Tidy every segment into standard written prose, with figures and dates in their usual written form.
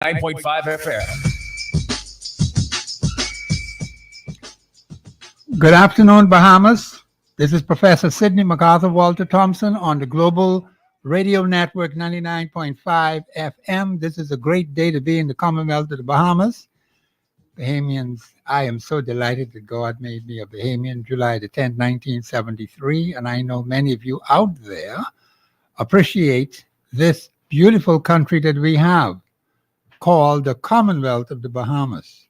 9.5 FM. Good afternoon, Bahamas. This is Professor Sidney MacArthur Walter Thompson on the Global Radio Network 99.5 FM. This is a great day to be in the Commonwealth of the Bahamas. Bahamians, I am so delighted that God made me a Bahamian July the 10th, 1973, and I know many of you out there appreciate this beautiful country that we have called the Commonwealth of the Bahamas.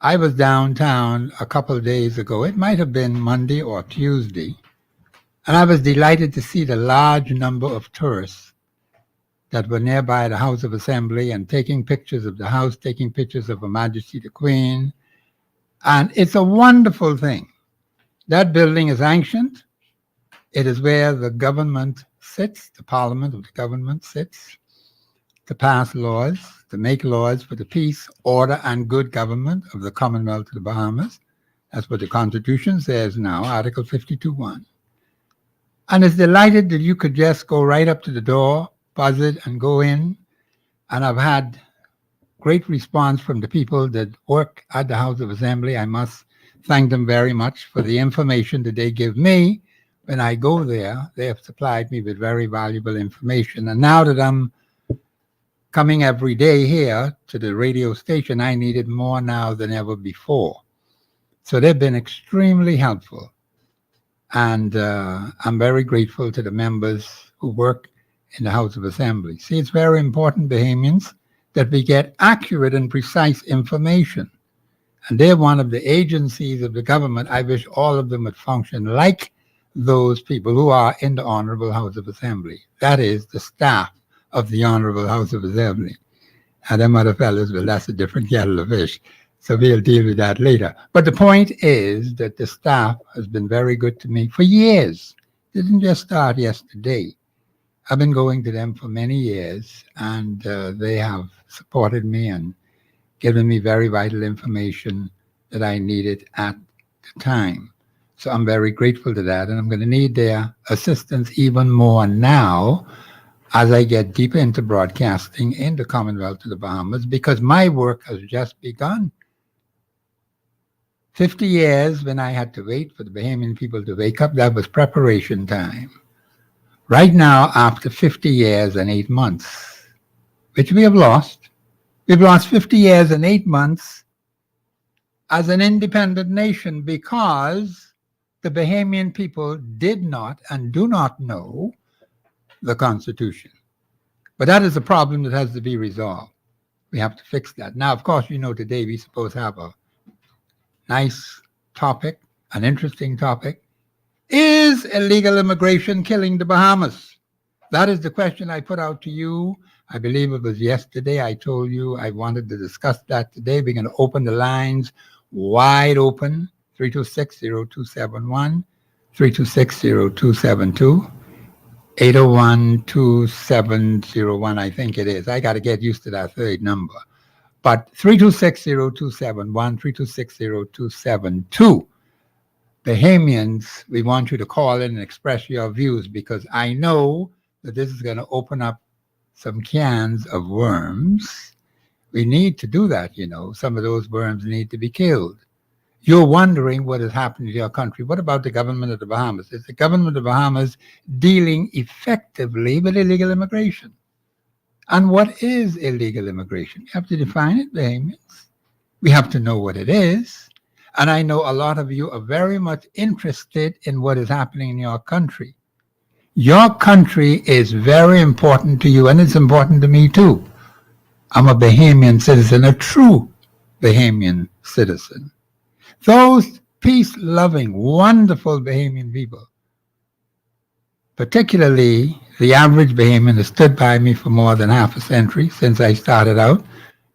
I was downtown a couple of days ago. It might have been Monday or Tuesday, and I was delighted to see the large number of tourists that were nearby the House of Assembly and taking pictures of the house, taking pictures of Her Majesty the Queen. And it's a wonderful thing. That building is ancient. It is where the government sits, the parliament of the government sits, to pass laws, to make laws for the peace, order, and good government of the Commonwealth of the Bahamas. That's what the Constitution says now, Article 52.1. And it's delighted that you could just go right up to the door, buzz it, and go in. And I've had great response from the people that work at the House of Assembly. I must thank them very much for the information that they give me. When I go there, they have supplied me with very valuable information. And now that I'm coming every day here to the radio station, I need it more now than ever before. So they've been extremely helpful. And I'm very grateful to the members who work in the House of Assembly. See, it's very important, Bahamians, that we get accurate and precise information. And they're one of the agencies of the government. I wish all of them would function like those people who are in the Honorable House of Assembly. That is the staff of the Honorable House of Assembly. And them other fellows, well, that's a different kettle of fish. So we'll deal with that later. But the point is that the staff has been very good to me for years. It didn't just start yesterday. I've been going to them for many years, and they have supported me and given me very vital information that I needed at the time. So I'm very grateful to that, and I'm going to need their assistance even more now as I get deeper into broadcasting in the Commonwealth of the Bahamas, because my work has just begun. 50 years when I had to wait for the Bahamian people to wake up, that was preparation time. Right now, after 50 years and 8 months, which we have lost, we've lost 50 years and 8 months as an independent nation because the Bahamian people did not and do not know the Constitution. But that is a problem that has to be resolved. We have to fix that. Now, of course, you know, today we suppose have a nice topic, an interesting topic. Is illegal immigration killing the Bahamas? That is the question I put out to you. I believe it was yesterday. I told you I wanted to discuss that today. We're going to open the lines wide open, 326-0271, 326-0272, 801-2701, I think it is. I got to get used to that third number. But 326-0271, 326-0272. Bahamians, we want you to call in and express your views, because I know that this is going to open up some cans of worms. We need to do that, you know. Some of those worms need to be killed. You're wondering what is happening to your country. What about the government of the Bahamas? Is the government of the Bahamas dealing effectively with illegal immigration? And what is illegal immigration? You have to define it, Bahamians. We have to know what it is. And I know a lot of you are very much interested in what is happening in your country. Your country is very important to you, and it's important to me too. I'm a Bahamian citizen, a true Bahamian citizen. Those peace-loving, wonderful Bahamian people, particularly the average Bahamian, has stood by me for more than half a century since I started out,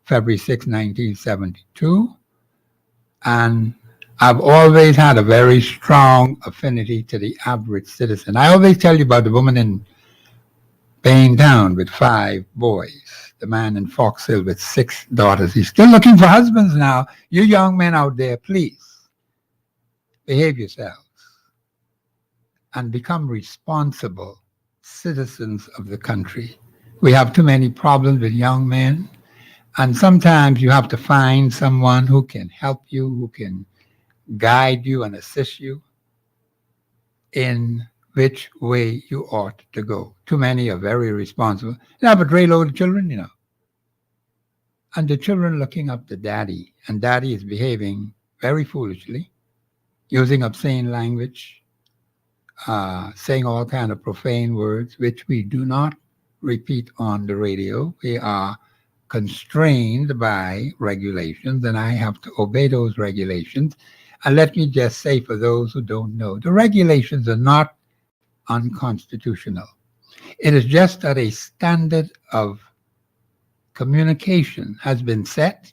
February 6, 1972. And I've always had a very strong affinity to the average citizen. I always tell you about the woman in Baintown with 5 boys, the man in Fox Hill with 6 daughters. He's still looking for husbands now. You young men out there, please behave yourselves and become responsible citizens of the country. We have too many problems with young men. And sometimes you have to find someone who can help you, who can guide you and assist you in which way you ought to go. Too many are very responsible. You have a great load of children, and the children looking up to daddy, and daddy is behaving very foolishly, using obscene language, saying all kind of profane words, which we do not repeat on the radio. We are constrained by regulations, and I have to obey those regulations. And let me just say, for those who don't know, the regulations are not unconstitutional. It is just that a standard of communication has been set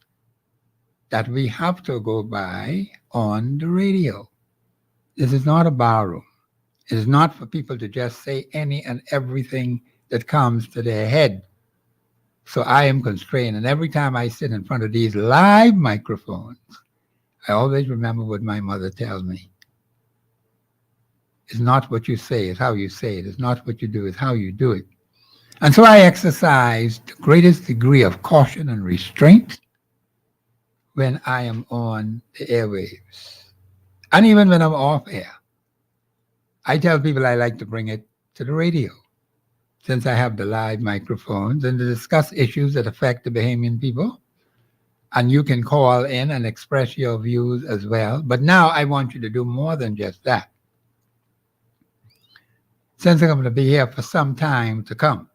that we have to go by on the radio. This is not a barroom. It is not for people to just say any and everything that comes to their head. So I am constrained. And every time I sit in front of these live microphones, I always remember what my mother tells me. It's not what you say, it's how you say it. It's not what you do, it's how you do it. And so I exercise the greatest degree of caution and restraint when I am on the airwaves. And even when I'm off air. I tell people I like to bring it to the radio, since I have the live microphones, and to discuss issues that affect the Bahamian people. And you can call in and express your views as well. But now I want you to do more than just that. Since I'm going to be here for some time to come,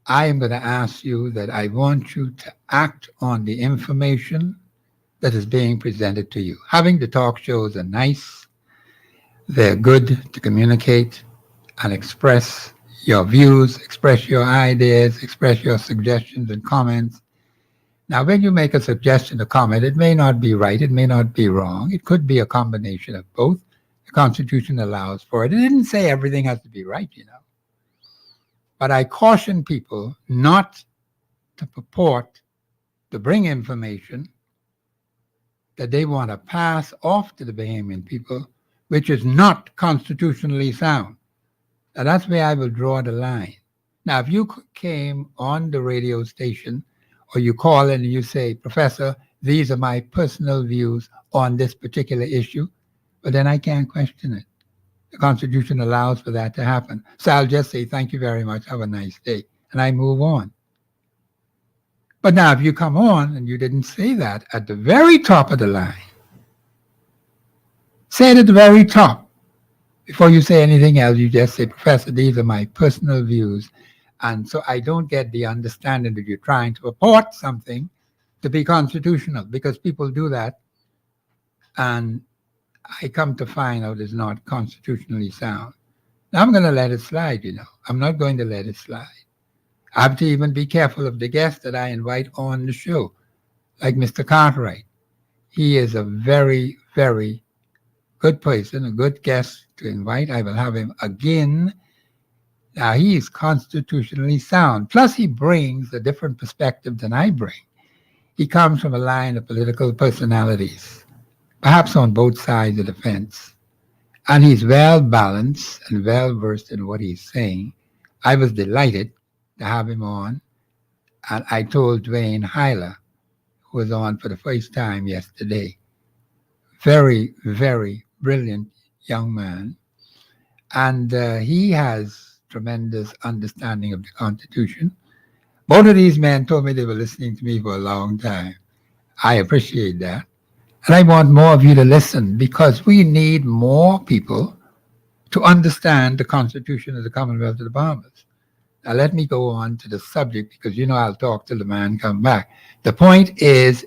I am going to ask you that I want you to act on the information that is being presented to you. Having the talk shows are nice. They're good to communicate and express your views, express your ideas, express your suggestions and comments. Now, when you make a suggestion or comment, it may not be right, it may not be wrong. It could be a combination of both. The Constitution allows for it. It didn't say everything has to be right, But I caution people not to purport to bring information that they want to pass off to the Bahamian people, which is not constitutionally sound. Now, that's where I will draw the line. Now, if you came on the radio station or you call in and you say, Professor, these are my personal views on this particular issue, well, then I can't question it. The Constitution allows for that to happen. So I'll just say, thank you very much, have a nice day, and I move on. But now, if you come on and you didn't say that at the very top of the line, say it at the very top. Before you say anything else, you just say, Professor, these are my personal views. And so I don't get the understanding that you're trying to purport something to be constitutional, because people do that. And I come to find out it's not constitutionally sound. Now I'm going to let it slide, I'm not going to let it slide. I have to even be careful of the guests that I invite on the show, like Mr. Cartwright. He is a very, very good person, a good guest to invite. I will have him again. Now, he is constitutionally sound. Plus, he brings a different perspective than I bring. He comes from a line of political personalities, perhaps on both sides of the fence. And he's well balanced and well versed in what he's saying. I was delighted to have him on. And I told Dwayne Hyler, who was on for the first time yesterday, very, very brilliant young man. And he has tremendous understanding of the Constitution. Both of these men told me they were listening to me for a long time. I appreciate that. And I want more of you to listen, because we need more people to understand the Constitution of the Commonwealth of the Bahamas. Now, let me go on to the subject, because I'll talk till the man come back. The point is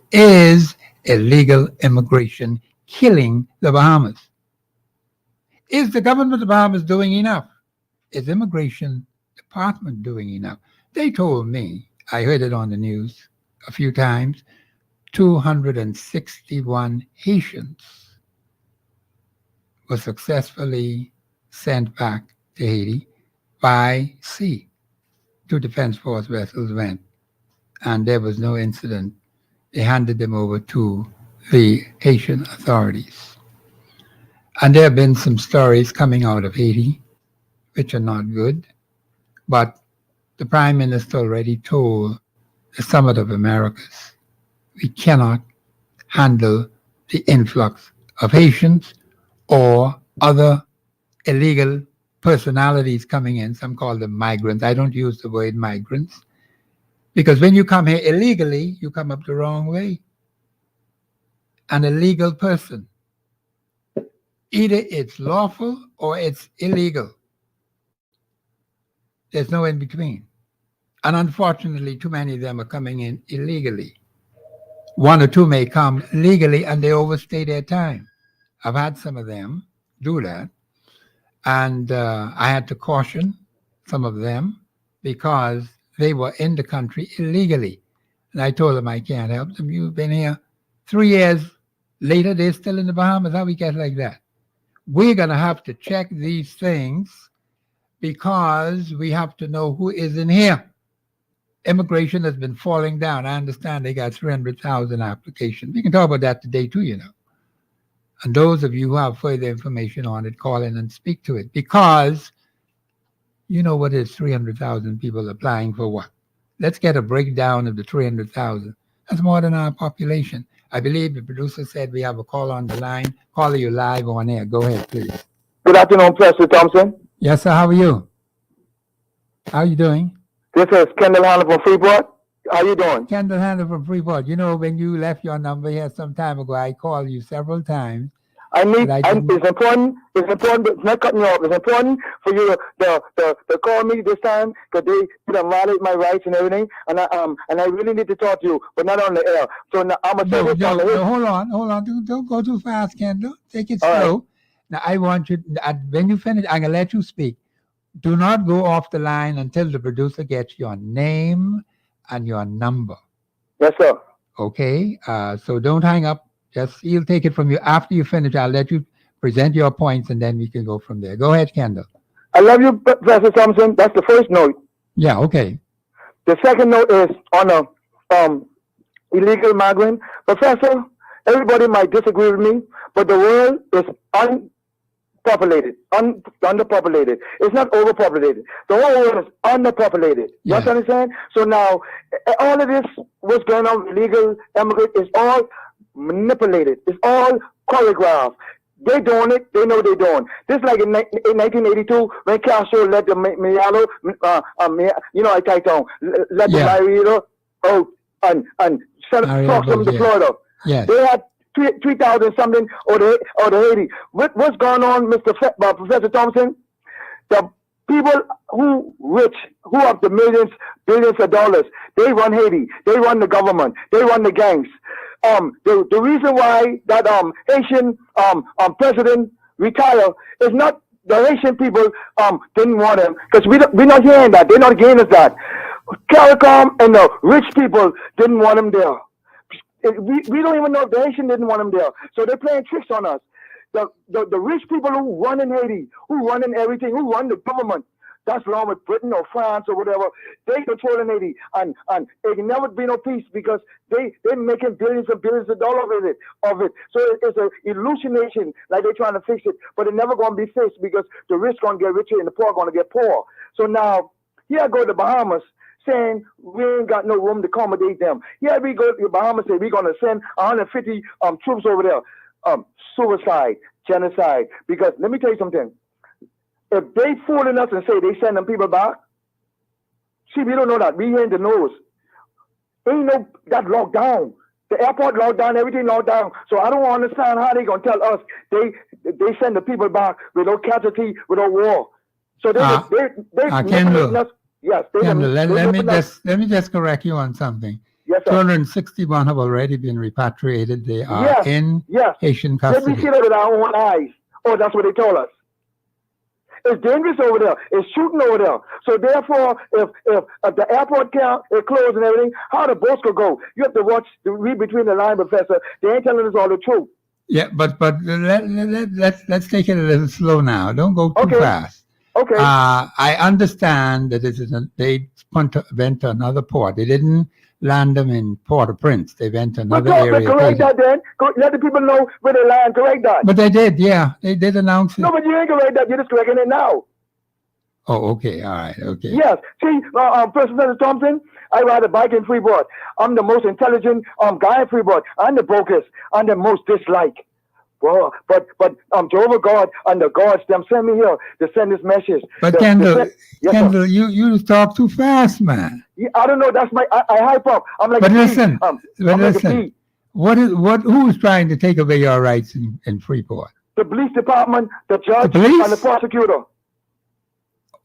illegal immigration killing the Bahamas? Is the government of the Bahamas doing enough? Is Immigration Department doing enough? They told me, I heard it on the news a few times, 261 Haitians were successfully sent back to Haiti by sea. 2 Defense Force vessels went, and there was no incident. They handed them over to the Haitian authorities. And there have been some stories coming out of Haiti which are not good, but the Prime Minister already told the summit of Americas. We cannot handle the influx of Haitians or other illegal personalities coming in. Some call them migrants. I don't use the word migrants because when you come here illegally, you come up the wrong way. An illegal person, either it's lawful or it's illegal. There's no in between. And unfortunately, too many of them are coming in illegally. One or two may come legally and they overstay their time. I've had some of them do that. And I had to caution some of them because they were in the country illegally. And I told them I can't help them. You've been here 3 years later, they're still in the Bahamas. How we get like that? We're going to have to check these things because we have to know who is in here. Immigration has been falling down. I understand they got 300,000 applications. We can talk about that today too, you know. And those of you who have further information on it, call in and speak to it because you know what is 300,000 people applying for what? Let's get a breakdown of the 300,000. That's more than our population. I believe the producer said we have a call on the line. Caller, you live on air. Go ahead, please. Good afternoon, Professor Thompson. Yes, sir. How are you? How are you doing? This is Kendall Hanna from Freeport. How you doing? Kendall Hanna from Freeport. You know, when you left your number here some time ago, I called you several times. It's important. It's not cutting you off. It's important for you to call me this time because they violate my rights and everything. And I really need to talk to you, but not on the air. So now I'm gonna say this on the air. Hold on. Don't go too fast, Kendall. Take it slow. Right. Now I want you. When you finish, I'm gonna let you speak. Do not go off the line until the producer gets your name and your number. Yes, sir. Okay. So don't hang up. Just he'll take it from you after you finish. I'll let you present your points, and then we can go from there. Go ahead, Kendall. I love you, Professor Thompson. That's the first note. Yeah. Okay. The second note is on a illegal migrant. Professor, everybody might disagree with me, but the world is underpopulated. It's not overpopulated. The whole world is underpopulated. You understand? So now, all of this, what's going on with illegal immigrant, is all manipulated. It's all choreographed. They doing it. They know they're doing. Just like in 1982 when Castro let the Mayalo, I typed on, let the Marido out and send them to Florida. Yes. They had 3,000 something or the Haiti. What's going on, Professor Thompson? The people who rich, who have the billions of dollars, they run Haiti. They run the government. They run the gangs. The reason why that Haitian president retired is not the Haitian people didn't want him, because we're not hearing that. They're not against that. CARICOM and the rich people didn't want him there. We don't even know if the Haitian didn't want him there. So they're playing tricks on us. The rich people who run in Haiti, who run in everything, who run the government, that's along with Britain or France or whatever, they control in Haiti. And it can never be no peace because they're making billions and billions of dollars of it. So it's an hallucination, like they're trying to fix it, but it's never going to be fixed because the rich going to get richer and the poor going to get poor. So now, here I go to the Bahamas, saying we ain't got no room to accommodate them. Here we go to the Bahamas, say we're going to send 150 troops over there. Suicide, genocide. Because let me tell you something. If they fooling us and say they send them people back, see, we don't know that. We hearing the news. Ain't no that locked down. The airport locked down, everything locked down. So I don't understand how they gonna tell us they send the people back without casualty, without war. So they Kendall, us. Yes, Kendall, let me just correct you on something. Yes, sir. 261 have already been repatriated. They are in Haitian custody. Let me see that with our own eyes. Oh, that's what they told us. It's dangerous over there. It's shooting over there. So therefore, if the airport can't close and everything, how the boats could go? You have to read between the lines, Professor. They ain't telling us all the truth. Yeah, but let's take it a little slow now. Don't go too fast. Okay. I understand that they went to another port. They didn't land them in Port-au-Prince. They went to another area. Correct that then. Let the people know where they land. Correct that. But they did, yeah. They did announce it. No, but you ain't correct that. You're just correcting it now. Oh, okay. All right. Okay. Yes. See, Professor Thompson, I ride a bike in Freeport. I'm the most intelligent guy in Freeport. I'm the brokest. I'm the most disliked. Well, but Jehovah God and the gods them send me here to send this message. But Kendall, Kendall, you talk too fast, man. Yeah, I don't know. That's I hype up. I'm like But a bee. listen, I'm but like a listen. bee. Who is trying to take away your rights in Freeport? The police department, the judge, police? and the prosecutor.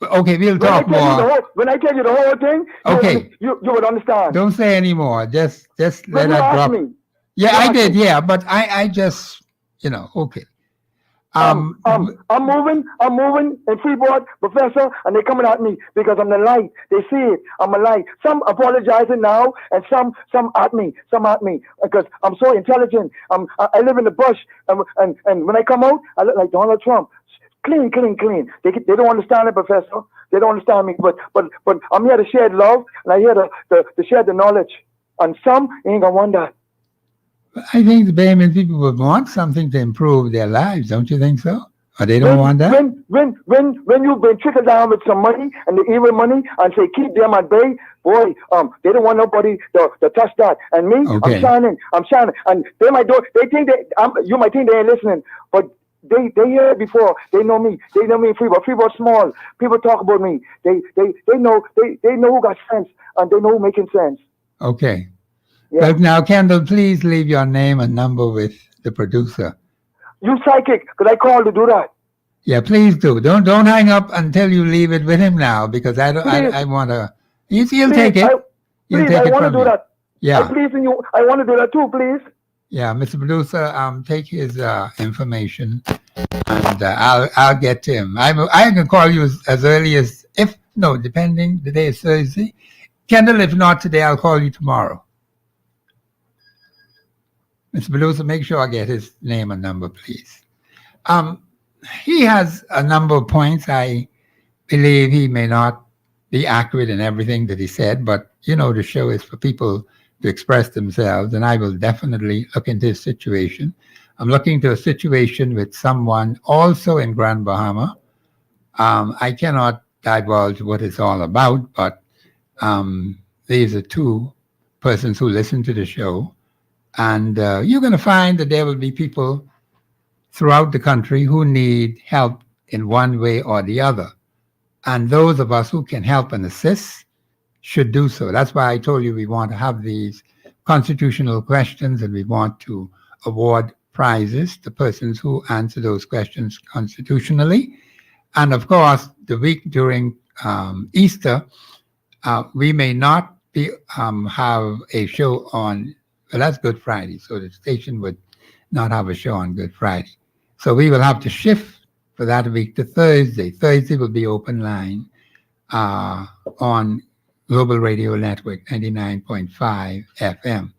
Okay, we'll talk more. When I tell you the whole thing, Okay. you would understand. Don't say anymore. Just let But you that asked drop. me. Yeah, You I asked did. me. Yeah, but I just, okay. I'm moving in Freeport, Professor, and they're coming at me because I'm the light. They see it. I'm a light. Some apologizing now, and some at me because I'm so intelligent. I live in the bush, and when I come out, I look like Donald Trump. Clean. They don't understand it, Professor. They don't understand me, but I'm here to share love, and I'm here to share the knowledge. And some ain't gonna want that. I think the Bahamian people would want something to improve their lives, don't you think so? Or they don't want that? When you've been trickled down with some money and the evil money and say keep them at bay, boy, they don't want nobody to touch that. And me, Okay. I'm shining, and they might do. They think you might think they ain't listening, but they hear it before. They know me. They know me in Freeport. Freeport small. People talk about me. They know who got sense and they know who making sense. Okay. Yeah. But now, Kendall, please leave your name and number with the producer. You psychic? Could I call to do that? Yeah, please do. Don't hang up until you leave it with him now, because I want to. He'll take it. He'll take it want to from do you. that. Yeah. You. I want to do that too, please. Yeah, Mr. Producer, take his information, and I'll get to him. I can call you as early as depending. The day is Thursday. Kendall, if not today, I'll call you tomorrow. Mr. Producer, make sure I get his name and number, please. He has a number of points. I believe he may not be accurate in everything that he said, but the show is for people to express themselves, and I will definitely look into his situation. I'm looking to a situation with someone also in Grand Bahama. I cannot divulge what it's all about, but these are two persons who listen to the show. And you're going to find that there will be people throughout the country who need help in one way or the other. And those of us who can help and assist should do so. That's why I told you we want to have these constitutional questions, and we want to award prizes to persons who answer those questions constitutionally. And of course, the week during Easter, we may not be have a show on. Well, that's Good Friday, so the station would not have a show on Good Friday. So we will have to shift for that week to Thursday. Thursday will be open line on Global Radio Network 99.5 FM.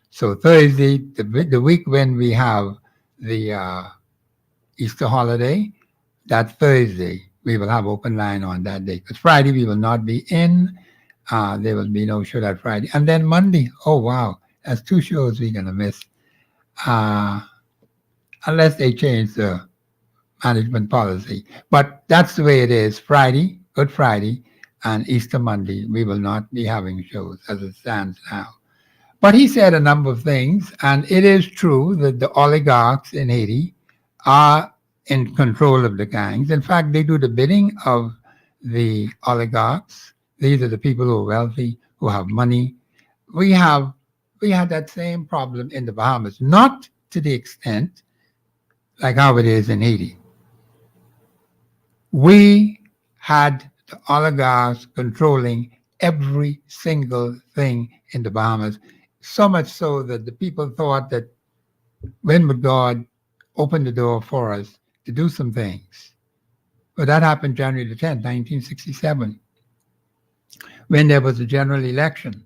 So Thursday, the week when we have the Easter holiday, that Thursday, we will have open line on that day. Because Friday, we will not be in. There will be no show that Friday. And then Monday, oh, wow. That's two shows we're going to miss, unless they change the management policy. But that's the way it is. Friday, Good Friday, and Easter Monday, we will not be having shows as it stands now. But he said a number of things, and it is true that the oligarchs in Haiti are in control of the gangs. In fact, they do the bidding of the oligarchs. These are the people who are wealthy, who have money. We had that same problem in the Bahamas, not to the extent like how it is in Haiti. We had the oligarchs controlling every single thing in the Bahamas, so much so that the people thought that when would God open the door for us to do some things? Well, that happened January the 10th, 1967, when there was a general election.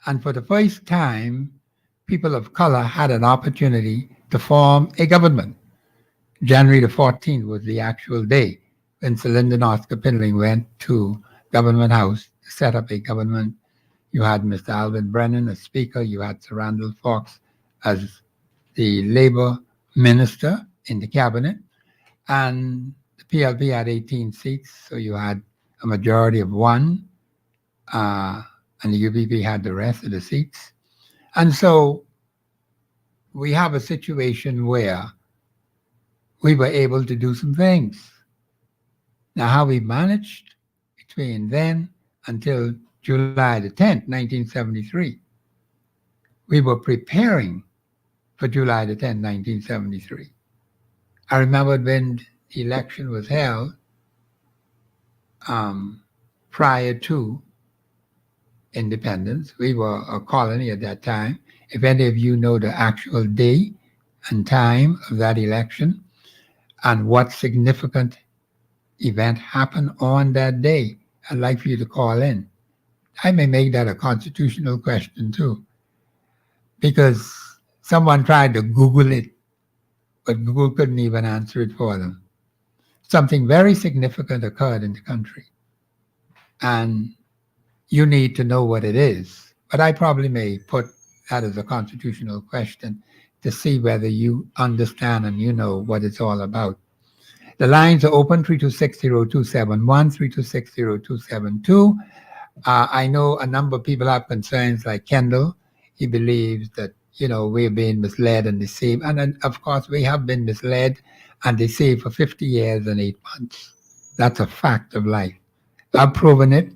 And for the first time, people of color had an opportunity to form a government. January the 14th was the actual day when Sir Lyndon Oscar Pindling went to Government House to set up a government. You had Mr. Alvin Brennan as Speaker. You had Sir Randall Fox as the Labor Minister in the cabinet. And the PLP had 18 seats, so you had a majority of one. and the UPP had the rest of the seats. And so we have a situation where we were able to do some things. Now, how we managed between then until July the 10th, 1973, we were preparing for July the 10th, 1973. I remember when the election was held prior to independence. We were a colony at that time. If any of you know the actual day and time of that election and what significant event happened on that day, I'd like for you to call in. I may make that a constitutional question too, because someone tried to Google it, but Google couldn't even answer it for them. Something very significant occurred in the country, and you need to know what it is. But I probably may put that as a constitutional question to see whether you understand and you know what it's all about. The lines are open, 3260271, 3260272. I know a number of people have concerns like Kendall. He believes that, we're being misled and deceived. And then, of course, we have been misled and deceived for 50 years and 8 months. That's a fact of life. I've proven it.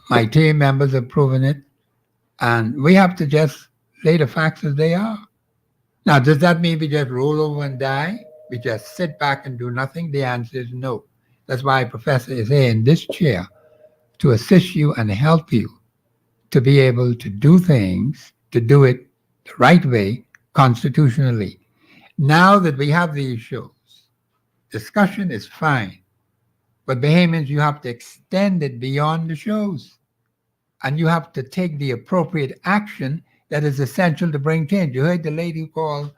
My team members have proven it. And we have to just lay the facts as they are. Now, does that mean we just roll over and die? We just sit back and do nothing? The answer is no. That's why Professor is here in this chair to assist you and help you to be able to do things, to do it the right way, constitutionally. Now that we have these shows, discussion is fine. But Bahamians, you have to extend it beyond the shows. And you have to take the appropriate action that is essential to bring change. You heard the lady who called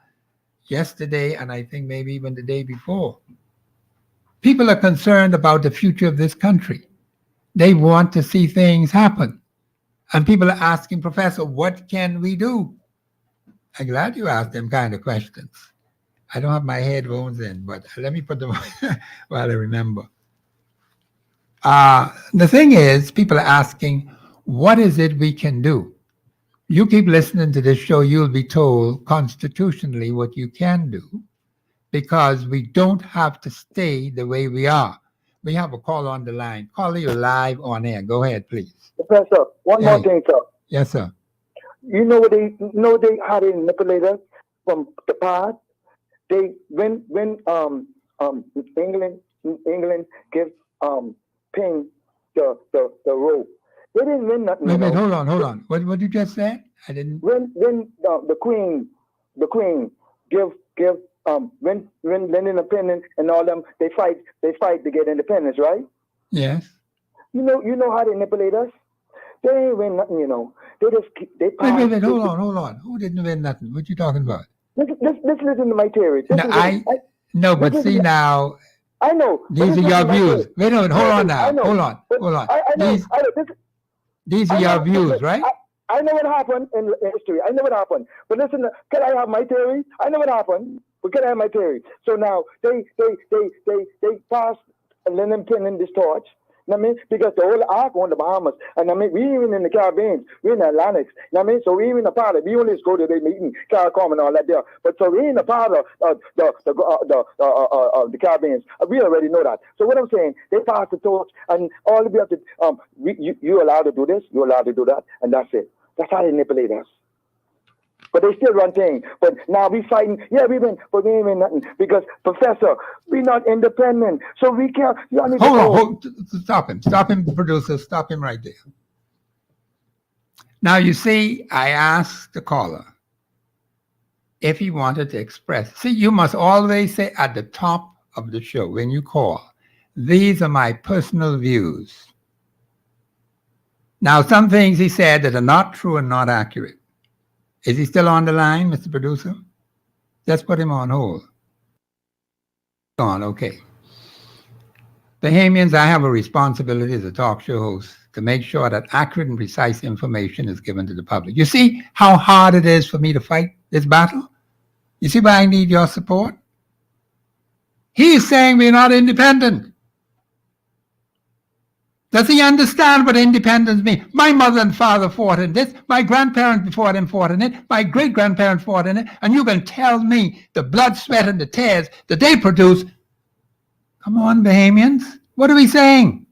yesterday, and I think maybe even the day before. People are concerned about the future of this country. They want to see things happen. And people are asking, Professor, what can we do? I'm glad you asked them kind of questions. I don't have my headphones in, but let me put them on while I remember. The thing is, people are asking, what is it we can do? You keep listening to this show, you'll be told constitutionally what you can do, because we don't have to stay the way we are. We have a call on the line. Caller, you're live on air. Go ahead, please. Professor, one more thing, sir. Yes, sir. You know how they manipulate us from the past. They when England gives Ping the rope. They didn't win nothing. Wait, hold on. What did you just say? I didn't. When the Queen give when independence and all them, they fight to get independence, right? Yes. You know how they manipulate us. They ain't win nothing, They just wait, hold on. Who didn't win nothing? What you talking about? Let's listen to my theory. But see now. I know. These are your views. Wait a minute. Hold on now. Hold on. These are your views, right? I know what happened in history. I know what happened. But listen, can I have my theory? I know what happened. But can I have my theory? So now they passed Lennon pinning this torch. You know what I mean? Because the whole ark on the Bahamas, and I mean, we even in the Caribbean, we in the Atlantic. You know what I mean? So we even a part of. We only just go to their meeting, CARICOM and all that there. But so we ain't a part of the Caribbeans. We already know that. So what I'm saying, they pass the torch, and all we have to you allowed to do this, you allowed to do that, and that's it. That's how they manipulate us. But they still run things. But now we fighting. Yeah, we win, but we ain't win nothing. Because, Professor, we not independent. So we can't. Y'all need Hold on. Stop him, producer. Stop him right there. Now, you see, I asked the caller if he wanted to express. See, you must always say at the top of the show when you call, these are my personal views. Now, some things he said that are not true and not accurate. Is he still on the line, Mr. Producer? Just put him on hold. Okay. Bahamians, I have a responsibility as a talk show host to make sure that accurate and precise information is given to the public. You see how hard it is for me to fight this battle? You see why I need your support? He is saying we're not independent. Does he understand what independence means? My mother and father fought in this. My grandparents before them fought in it. My great-grandparents fought in it. And you can tell me the blood, sweat, and the tears that they produce. Come on, Bahamians. What are we saying?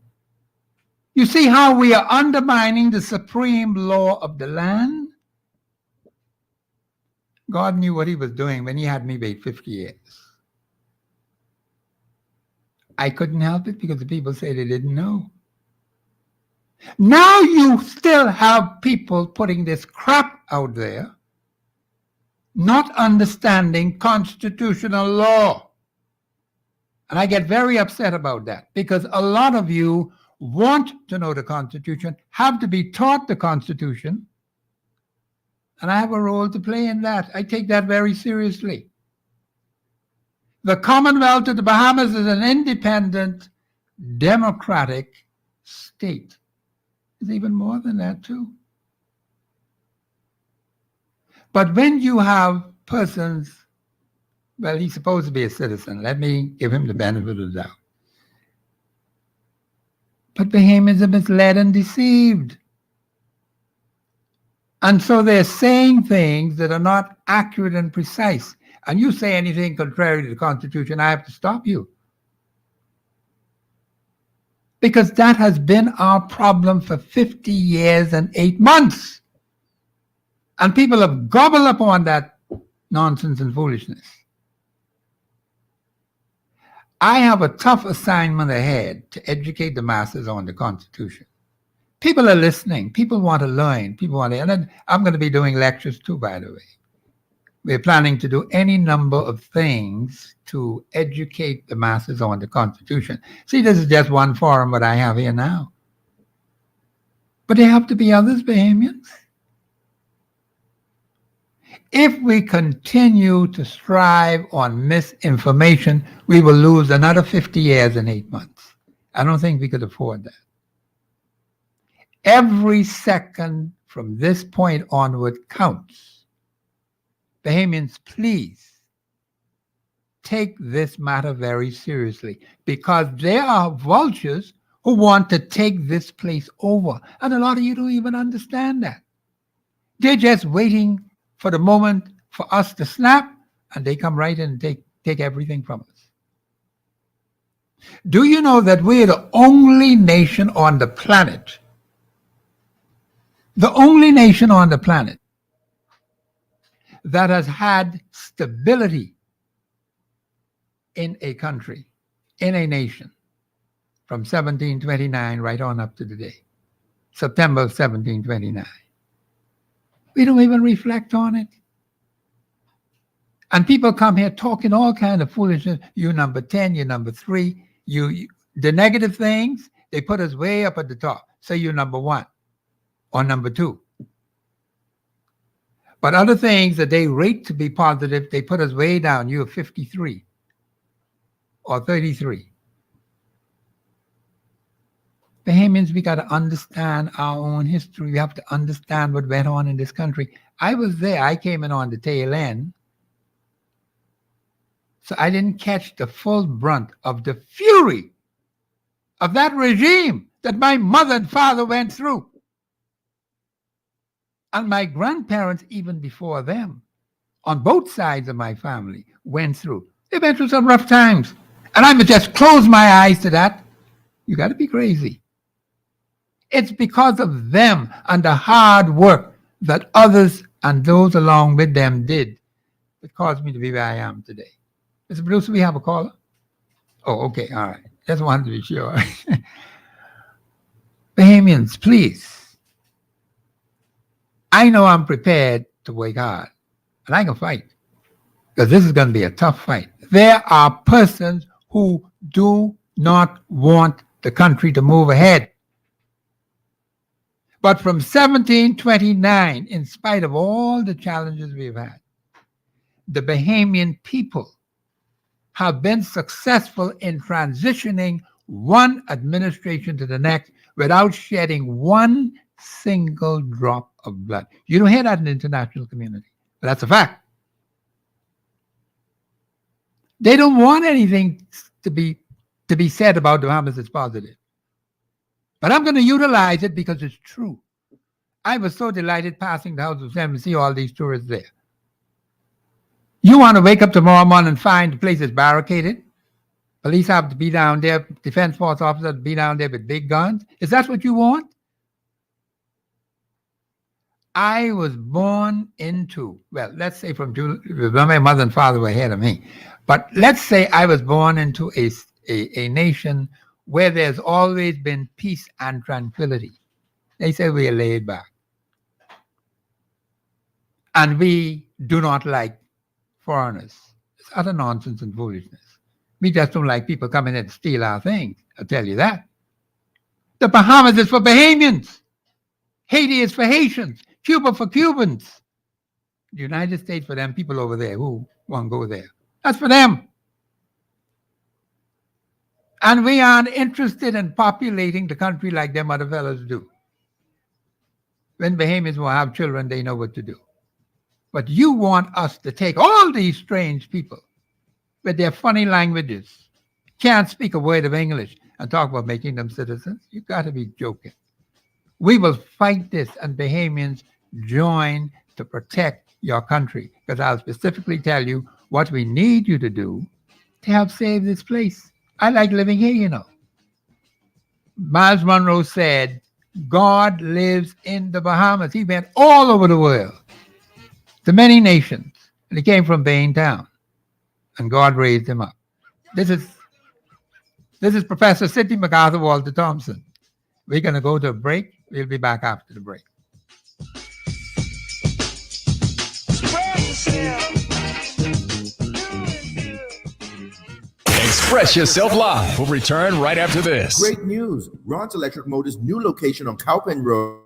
You see how we are undermining the supreme law of the land? God knew what he was doing when he had me wait 50 years. I couldn't help it because the people say they didn't know. Now you still have people putting this crap out there, not understanding constitutional law. And I get very upset about that because a lot of you want to know the Constitution, have to be taught the Constitution, and I have a role to play in that. I take that very seriously. The Commonwealth of the Bahamas is an independent, democratic state. It's even more than that, too. But when you have persons, well, he's supposed to be a citizen. Let me give him the benefit of the doubt. But Bahamians are misled and deceived. And so they're saying things that are not accurate and precise. And you say anything contrary to the Constitution, I have to stop you. Because that has been our problem for 50 years and 8 months. And people have gobbled up on that nonsense and foolishness. I have a tough assignment ahead to educate the masses on the Constitution. People are listening. People want to learn. People want to, and I'm going to be doing lectures too, by the way. We're planning to do any number of things to educate the masses on the Constitution. See, this is just one forum that I have here now. But there have to be others, Bahamians. If we continue to strive on misinformation, we will lose another 50 years and 8 months. I don't think we could afford that. Every second from this point onward counts. Bahamians, please take this matter very seriously because there are vultures who want to take this place over. And a lot of you don't even understand that. They're just waiting for the moment for us to snap, and they come right in and take everything from us. Do you know that we're the only nation on the planet, that has had stability in a country, in a nation, from 1729 right on up to today, September of 1729. We don't even reflect on it. And people come here talking all kind of foolishness. You number 10, you number 3. The negative things, they put us way up at the top. Say you're number 1 or number 2. But other things that they rate to be positive, they put us way down. You're 53 or 33. Bahamians, we got to understand our own history. We have to understand what went on in this country. I was there. I came in on the tail end. So I didn't catch the full brunt of the fury of that regime that my mother and father went through. And my grandparents, even before them, on both sides of my family, went through. They went through some rough times. And I would just close my eyes to that. You got to be crazy. It's because of them and the hard work that others and those along with them did that caused me to be where I am today. Mr. Producer, we have a caller? Oh, okay, all right. Just wanted to be sure. Bahamians, please. I know I'm prepared to work hard, and I can fight, because this is going to be a tough fight. There are persons who do not want the country to move ahead. But from 1729, in spite of all the challenges we've had, the Bahamian people have been successful in transitioning one administration to the next without shedding one single drop of blood. You don't hear that in the international community, but that's a fact. They don't want anything to be said about the Bahamas that's positive. But I'm going to utilize it because it's true. I was so delighted passing the House of Assembly and see all these tourists there. You want to wake up tomorrow morning and find the place is barricaded? Police have to be down there, defense force officers to be down there with big guns? Is that what you want? I was born into, well, let's say my mother and father were ahead of me, but let's say I was born into a nation where there's always been peace and tranquility. They say we are laid back. And we do not like foreigners. It's utter nonsense and foolishness. We just don't like people coming in to steal our things. I'll tell you that. The Bahamas is for Bahamians. Haiti is for Haitians. Cuba for Cubans. The United States for them people over there who want to go there. That's for them. And we aren't interested in populating the country like them other fellows do. When Bahamians will have children, they know what to do. But you want us to take all these strange people with their funny languages, can't speak a word of English, and talk about making them citizens? You got to be joking. We will fight this, and Bahamians join to protect your country, because I'll specifically tell you what we need you to do to help save this place. I like living here, you know. Miles Monroe said, God lives in the Bahamas. He went all over the world to many nations, and he came from Bain Town, and God raised him up. This is Professor Sidney MacArthur Walter Thompson. We're going to go to a break. We'll be back after the break. Express Yourself Live will return right after this. Great news. Ron's Electric Motors' new location on Cowpen Road.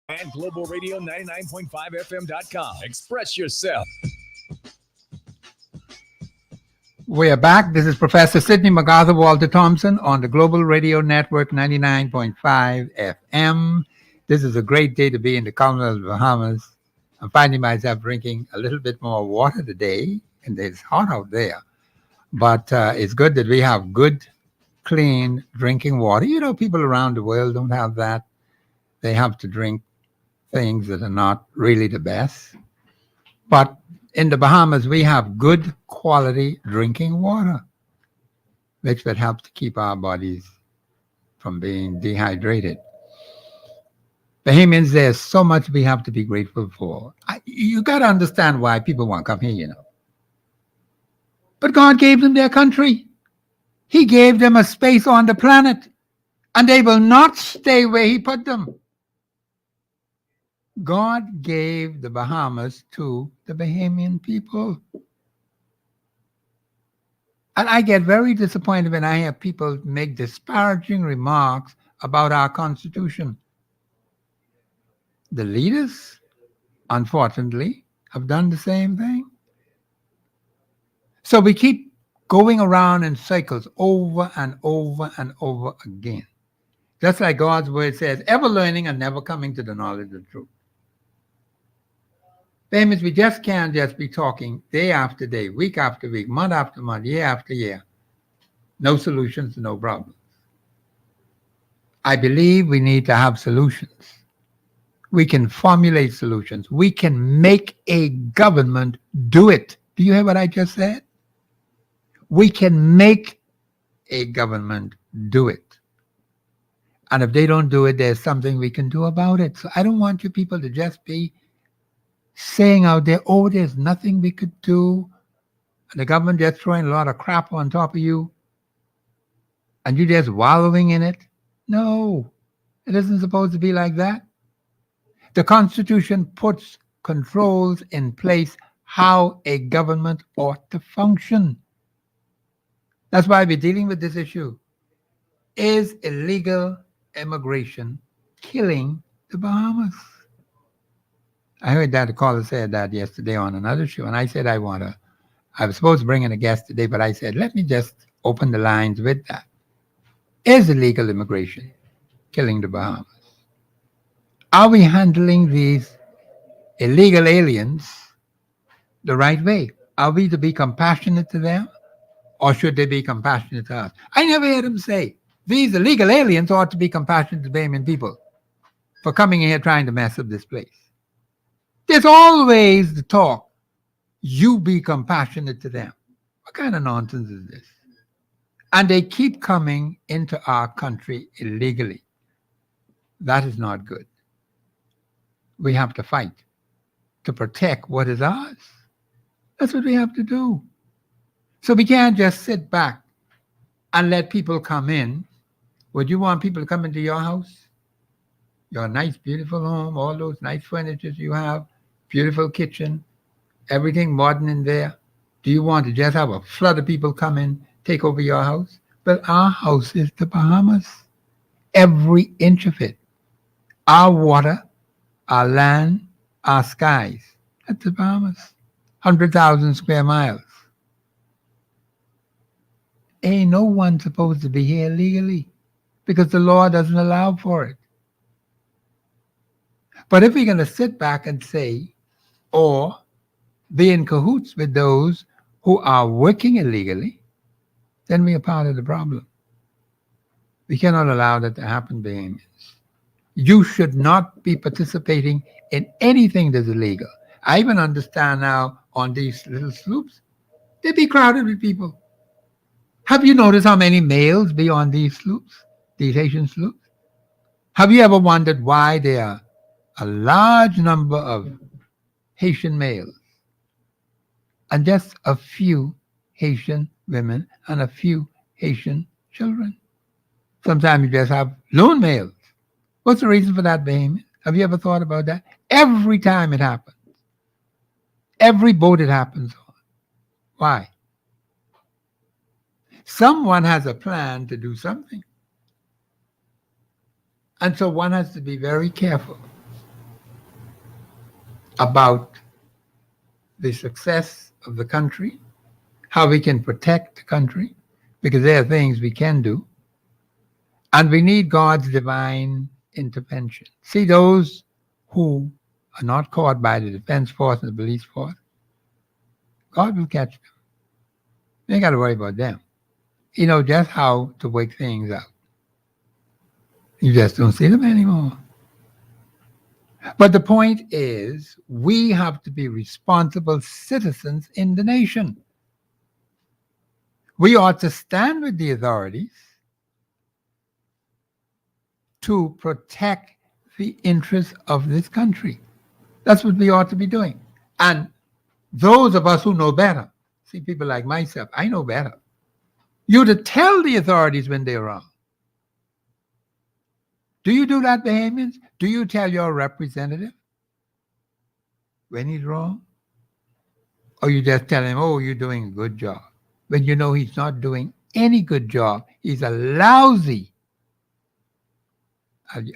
And Global Radio 99.5FM.com. Express yourself. We are back. This is Professor Sidney MacArthur Walter Thompson on the Global Radio Network 99.5 FM. This is a great day to be in the Commonwealth of the Bahamas. I'm finding myself drinking a little bit more water today and it's hot out there. But it's good that we have good, clean drinking water. You know, people around the world don't have that. They have to drink things that are not really the best. But in the Bahamas, we have good quality drinking water, which would help to keep our bodies from being dehydrated. Bahamians, there's so much we have to be grateful for. You got to understand why people want to come here, you know. But God gave them their country. He gave them a space on the planet, and they will not stay where he put them. God gave the Bahamas to the Bahamian people. And I get very disappointed when I hear people make disparaging remarks about our Constitution. The leaders, unfortunately, have done the same thing. So we keep going around in circles over and over and over again. Just like God's word says, ever learning and never coming to the knowledge of the truth. Famous, we just can't just be talking day after day, week after week, month after month, year after year. No solutions, no problems. I believe we need to have solutions. We can formulate solutions. We can make a government do it. Do you hear what I just said? We can make a government do it. And if they don't do it, there's something we can do about it. So I don't want you people to just be saying out there, oh, there's nothing we could do. And the government just throwing a lot of crap on top of you. And you just wallowing in it. No, it isn't supposed to be like that. The Constitution puts controls in place how a government ought to function. That's why we're dealing with this issue. Is illegal immigration killing the Bahamas? I heard that the caller said that yesterday on another show, and I said I was supposed to bring in a guest today, but I said, let me just open the lines with that. Is illegal immigration killing the Bahamas? Are we handling these illegal aliens the right way? Are we to be compassionate to them, or should they be compassionate to us? I never heard them say, these illegal aliens ought to be compassionate to Bahamian people for coming here trying to mess up this place. There's always the talk, you be compassionate to them. What kind of nonsense is this? And they keep coming into our country illegally. That is not good. We have to fight to protect what is ours. That's what we have to do. So we can't just sit back and let people come in. Would you want people to come into your house? Your nice, beautiful home, all those nice furnitures you have, beautiful kitchen, everything modern in there. Do you want to just have a flood of people come in, take over your house? Well, our house is the Bahamas. Every inch of it. Our water, our land, our skies. That's the Bahamas. 100,000 square miles. Ain't no one supposed to be here legally because the law doesn't allow for it. But if we're going to sit back and say, or be in cahoots with those who are working illegally, then we are part of the problem. We cannot allow that to happen, Bahamians. You should not be participating in anything that's illegal. I even understand now on these little sloops, they be crowded with people. Have you noticed how many males be on these sloops, these Haitian sloops? Have you ever wondered why there are a large number of Haitian males and just a few Haitian women and a few Haitian children? Sometimes you just have lone males. What's the reason for that, Bahamian? Have you ever thought about that? Every time it happens. Every boat it happens on. Why? Someone has a plan to do something. And so one has to be very careful about the success of the country, how we can protect the country, because there are things we can do. And we need God's divine intervention. See, those who are not caught by the defense force and the police force, God will catch them. You ain't got to worry about them. You know just how to work things out. You just don't see them anymore. But the point is, we have to be responsible citizens in the nation. We ought to stand with the authorities to protect the interests of this country. That's what we ought to be doing. And those of us who know better, see, people like myself, I know better. You to tell the authorities when they're wrong. Do you do that, Bahamians? Do you tell your representative when he's wrong? Or you just tell him, oh, you're doing a good job, when you know he's not doing any good job. He's a lousy.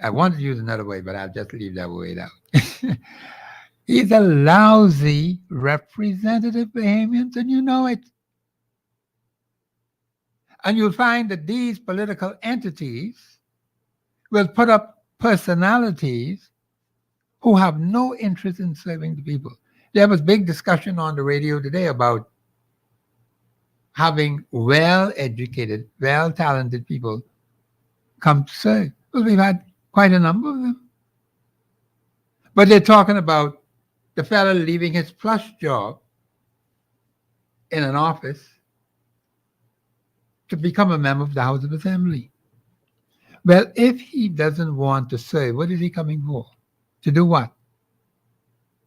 I want to use another way, but I'll just leave that word out. He's a lousy representative, Bahamians, and you know it. And you'll find that these political entities will put up personalities who have no interest in serving the people. There was big discussion on the radio today about having well-educated, well-talented people come to serve. Well, we've had quite a number of them. But they're talking about the fellow leaving his plush job in an office to become a member of the House of Assembly. Well, if he doesn't want to serve, what is he coming for? To do what?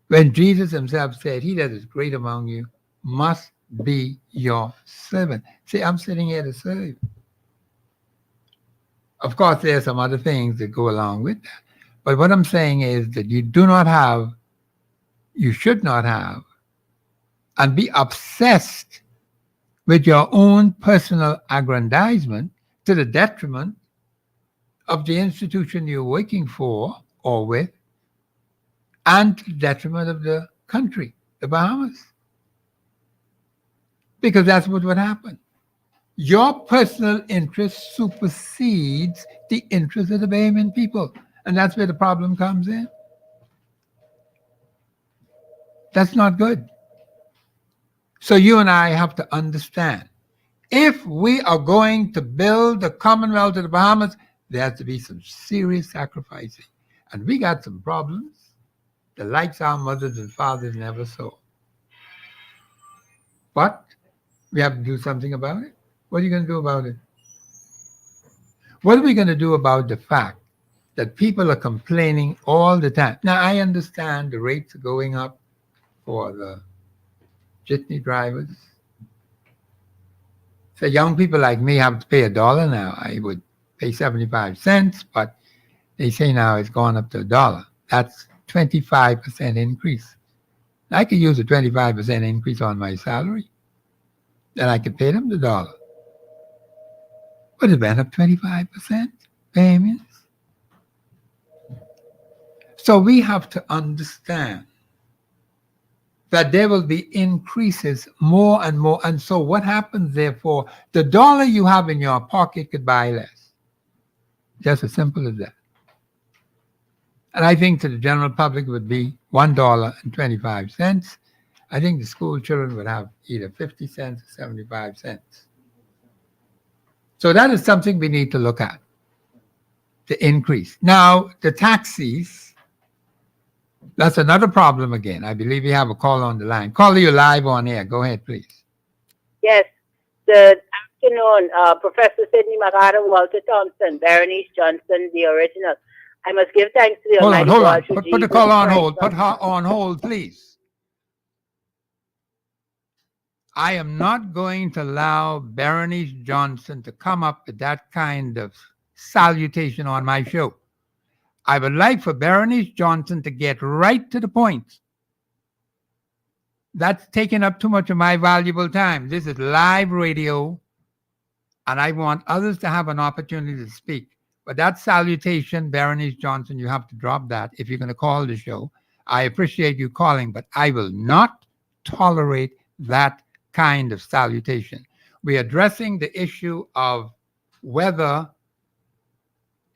When Jesus himself said, he that is great among you must be your servant. See, I'm sitting here to serve. Of course, there are some other things that go along with that. But what I'm saying is that you should not have, and be obsessed with your own personal aggrandizement to the detriment of the institution you're working for or with, and to the detriment of the country, the Bahamas. Because that's what would happen. Your personal interest supersedes the interest of the Bahamian people. And that's where the problem comes in. That's not good. So you and I have to understand, if we are going to build the Commonwealth of the Bahamas, there has to be some serious sacrificing. And we got some problems, the likes our mothers and fathers never saw. But we have to do something about it. What are you going to do about it? What are we going to do about the fact that people are complaining all the time? Now, I understand the rates are going up for the jitney drivers. So young people like me have to pay $1 now. I would pay 75 cents, but they say now it's gone up to $1. That's 25% increase. I could use a 25% increase on my salary. Then I could pay them the $1. But it went up 25%, Bahamians. So we have to understand that there will be increases more and more. And so what happens, therefore, the $1 you have in your pocket could buy less. Just as simple as that. And I think to the general public it would be $1.25. I think the school children would have either 50 cents or 75 cents. So that is something we need to look at, the increase. Now, the taxis, that's another problem again. I believe you have a call on the line. Caller, you live on air. Go ahead, please. Yes. Good afternoon, Professor Sidney MacArthur, Walter Thompson, Berenice Johnson, the original. I must give thanks to the Almighty Hold God. on. Put the call on hold. Put her on hold, please. I am not going to allow Berenice Johnson to come up with that kind of salutation on my show. I would like for Berenice Johnson to get right to the point. That's taking up too much of my valuable time. This is live radio, and I want others to have an opportunity to speak. But that salutation, Berenice Johnson, you have to drop that if you're going to call the show. I appreciate you calling, but I will not tolerate that kind of salutation. We're addressing the issue of whether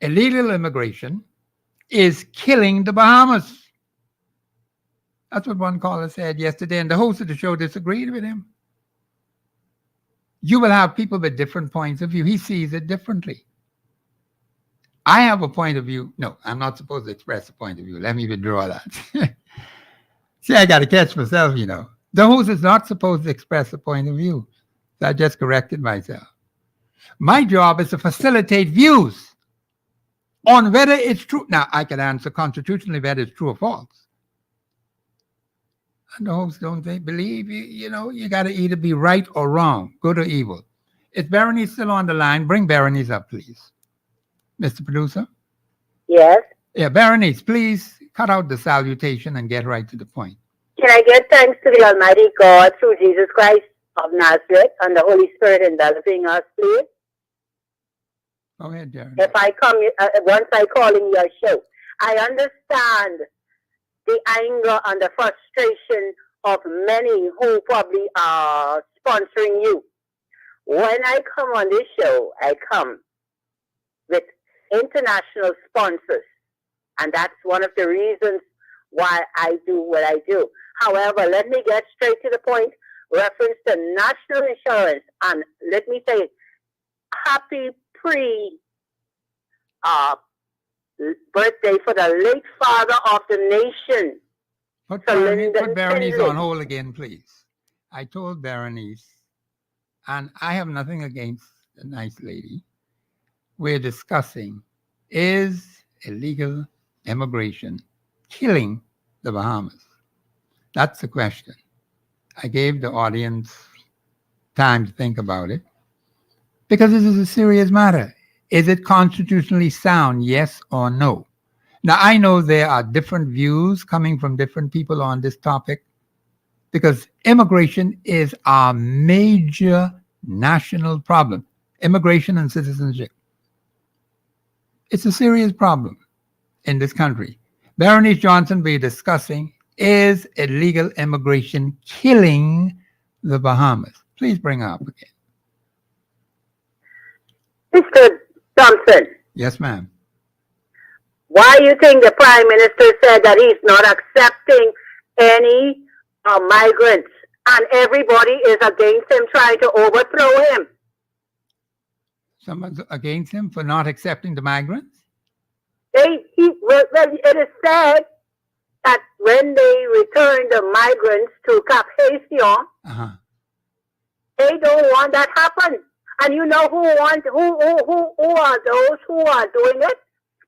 illegal immigration is killing the Bahamas. That's what one caller said yesterday, and the host of the show disagreed with him. You will have people with different points of view. He sees it differently. I have a point of view. No, I'm not supposed to express a point of view. Let me withdraw that. See, I got to catch myself, you know. The host is not supposed to express a point of view. So I just corrected myself. My job is to facilitate views on whether it's true. Now, I can answer constitutionally whether it's true or false. And the hosts don't believe, you know, you got to either be right or wrong, good or evil. Is Berenice still on the line? Bring Berenice up, please. Mr. Producer? Yes. Yeah, Berenice, please cut out the salutation and get right to the point. Can I give thanks to the Almighty God through Jesus Christ of Nazareth and the Holy Spirit enveloping us, please? Go ahead, Jeremy. If I come, once I call in your show, I understand the anger and the frustration of many who probably are sponsoring you. When I come on this show, I come with international sponsors, and that's one of the reasons why I do what I do. However, let me get straight to the point. Reference to national insurance, and let me say, happy birthday for the late father of the nation. Put Berenice on hold again, please. I told Berenice, and I have nothing against the nice lady. We're discussing, is illegal immigration killing the Bahamas? That's the question. I gave the audience time to think about it because this is a serious matter. Is it constitutionally sound, yes or no? Now, I know there are different views coming from different people on this topic because immigration is our major national problem. Immigration and citizenship. It's a serious problem in this country. Berenice Johnson will be discussing, is illegal immigration killing the Bahamas? Please bring her up again. Mr. Thompson. Yes, ma'am. Why do you think the Prime Minister said that he's not accepting any migrants and everybody is against him, trying to overthrow him? Someone's against him for not accepting the migrants? It is said that when they return the migrants to Cap Haitian, they don't want that happen. And you know who are those who are doing it?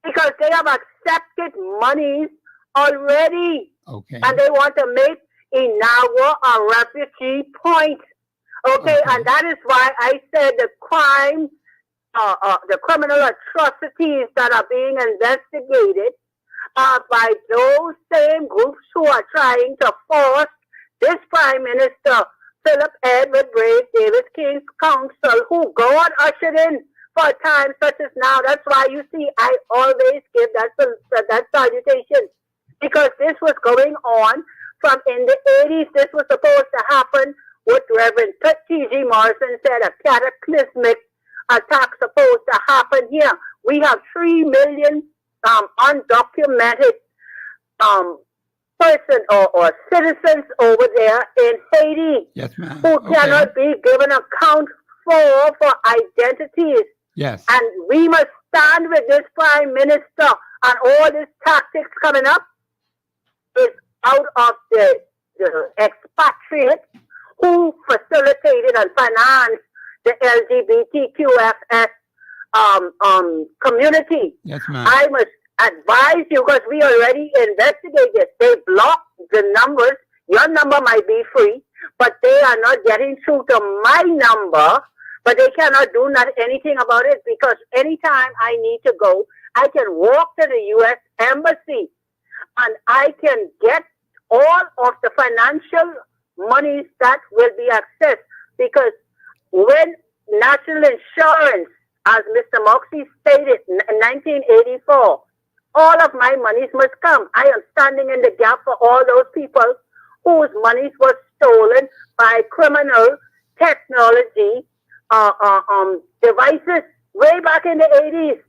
Because they have accepted monies already. Okay. And they want to make Inagua a refugee point. Okay, and that is why I said the crime, the criminal atrocities that are being investigated are by those same groups who are trying to force this Prime Minister, Philip Edward Brave Davis King's counsel, who God ushered in for times such as now. That's why you see I always give that salutation, because this was going on from in the 80s. This was supposed to happen. What Reverend T.G. Morrison said, a cataclysmic attack supposed to happen here. We have 3 million undocumented person or citizens over there in Haiti, yes, ma'am, who cannot be given account for identities. Yes. And we must stand with this Prime Minister, and all these tactics coming up is out of the expatriates who facilitated and financed the LGBTQFS community. Yes, ma'am. I must advise you, because we already investigated. They blocked the numbers. Your number might be free, but they are not getting through to my number. But they cannot do anything about it, because anytime I need to go, I can walk to the U.S. Embassy and I can get all of the financial monies that will be accessed. Because when national insurance, as Mr. Moxie stated in 1984, all of my monies must come. I am standing in the gap for all those people whose monies were stolen by criminal technology devices way back in the 80s.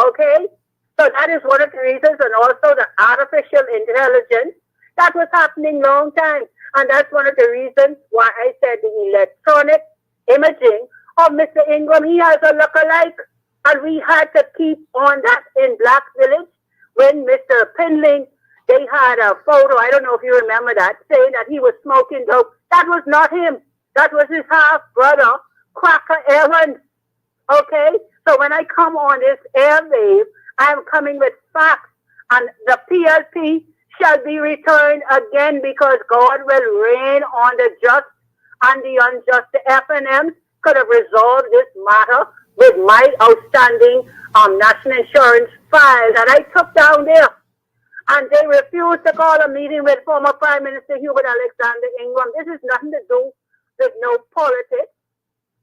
Okay? So that is one of the reasons, and also the artificial intelligence That was happening long time. And that's one of the reasons why I said the electronic imaging of Mr. Ingram, he has a lookalike. And we had to keep on that in Black Village when Mr. Pinling, they had a photo, I don't know if you remember that, saying that he was smoking dope. That was not him. That was his half-brother, Cracker Evans. Okay? So when I come on this airwave, I am coming with facts. And the PLP shall be returned again because God will reign on the just and the unjust. The FNMs could have resolved this matter with my outstanding national insurance file that I took down there. And they refused to call a meeting with former Prime Minister Hubert Alexander Ingram. This is nothing to do with no politics,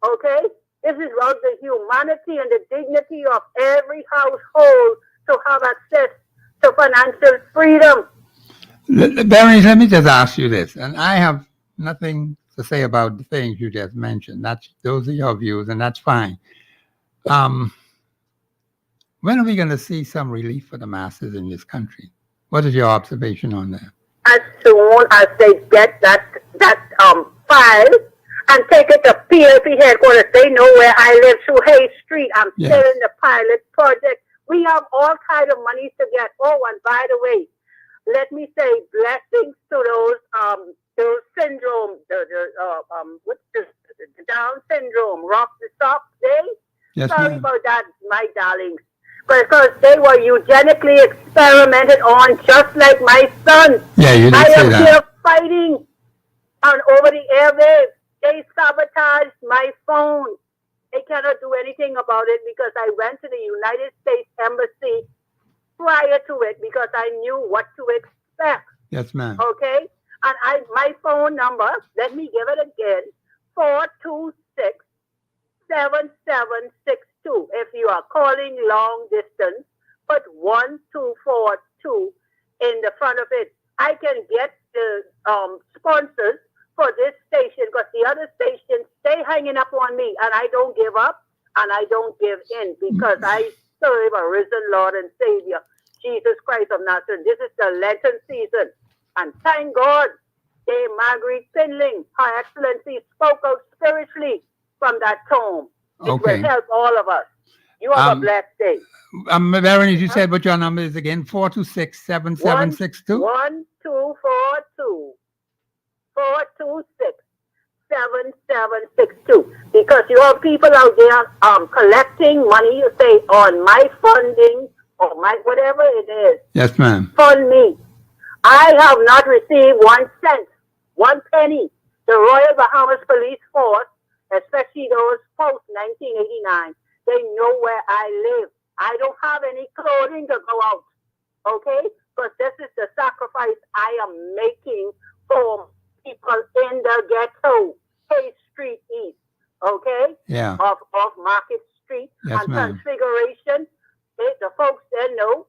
okay? This is about the humanity and the dignity of every household to have access to financial freedom. Berenice, let me just ask you this, and I have nothing to say about the things you just mentioned. Those are your views, and that's fine. When are we going to see some relief for the masses in this country? What is your observation on that? As soon as they get that file and take it to PLP headquarters, they know where I live through Hay Street. I'm still in the pilot project. We have all kinds of money to get. Oh, and by the way, let me say blessings to those syndrome, what's the Down syndrome, rock the sock day. Yes, Sorry ma'am. about that, my darlings. Because they were eugenically experimented on, just like my son. Yeah, you did I say am that. here fighting on over the airwaves. They sabotaged my phone. They cannot do anything about it because I went to the United States Embassy prior to it because I knew what to expect. Yes, ma'am. Okay? And my phone number, let me give it again, 426-7762. If you are calling long distance, put 1242 in the front of it. I can get the sponsors for this station because the other stations stay hanging up on me, and I don't give up and I don't give in because I serve a risen Lord and Savior, Jesus Christ of Nazareth. This is the Lenten season, and thank God, Dame Margaret Pinling, Her Excellency, spoke out spiritually from that tome. It will help all of us. You have a blessed day. Berenice, you said what your number is again? 426-7762? 1242. 426-7762. Because you have people out there collecting money, you say, on my funding or my whatever it is. Yes, ma'am. Fund me. I have not received 1 cent, 1 penny. The Royal Bahamas Police Force, especially those post-1989, they know where I live. I don't have any clothing to go out, okay? Because this is the sacrifice I am making for people in the ghetto, Hay Street East, okay? Yeah. Of Market Street. Yes, and ma'am. Transfiguration, the folks there know,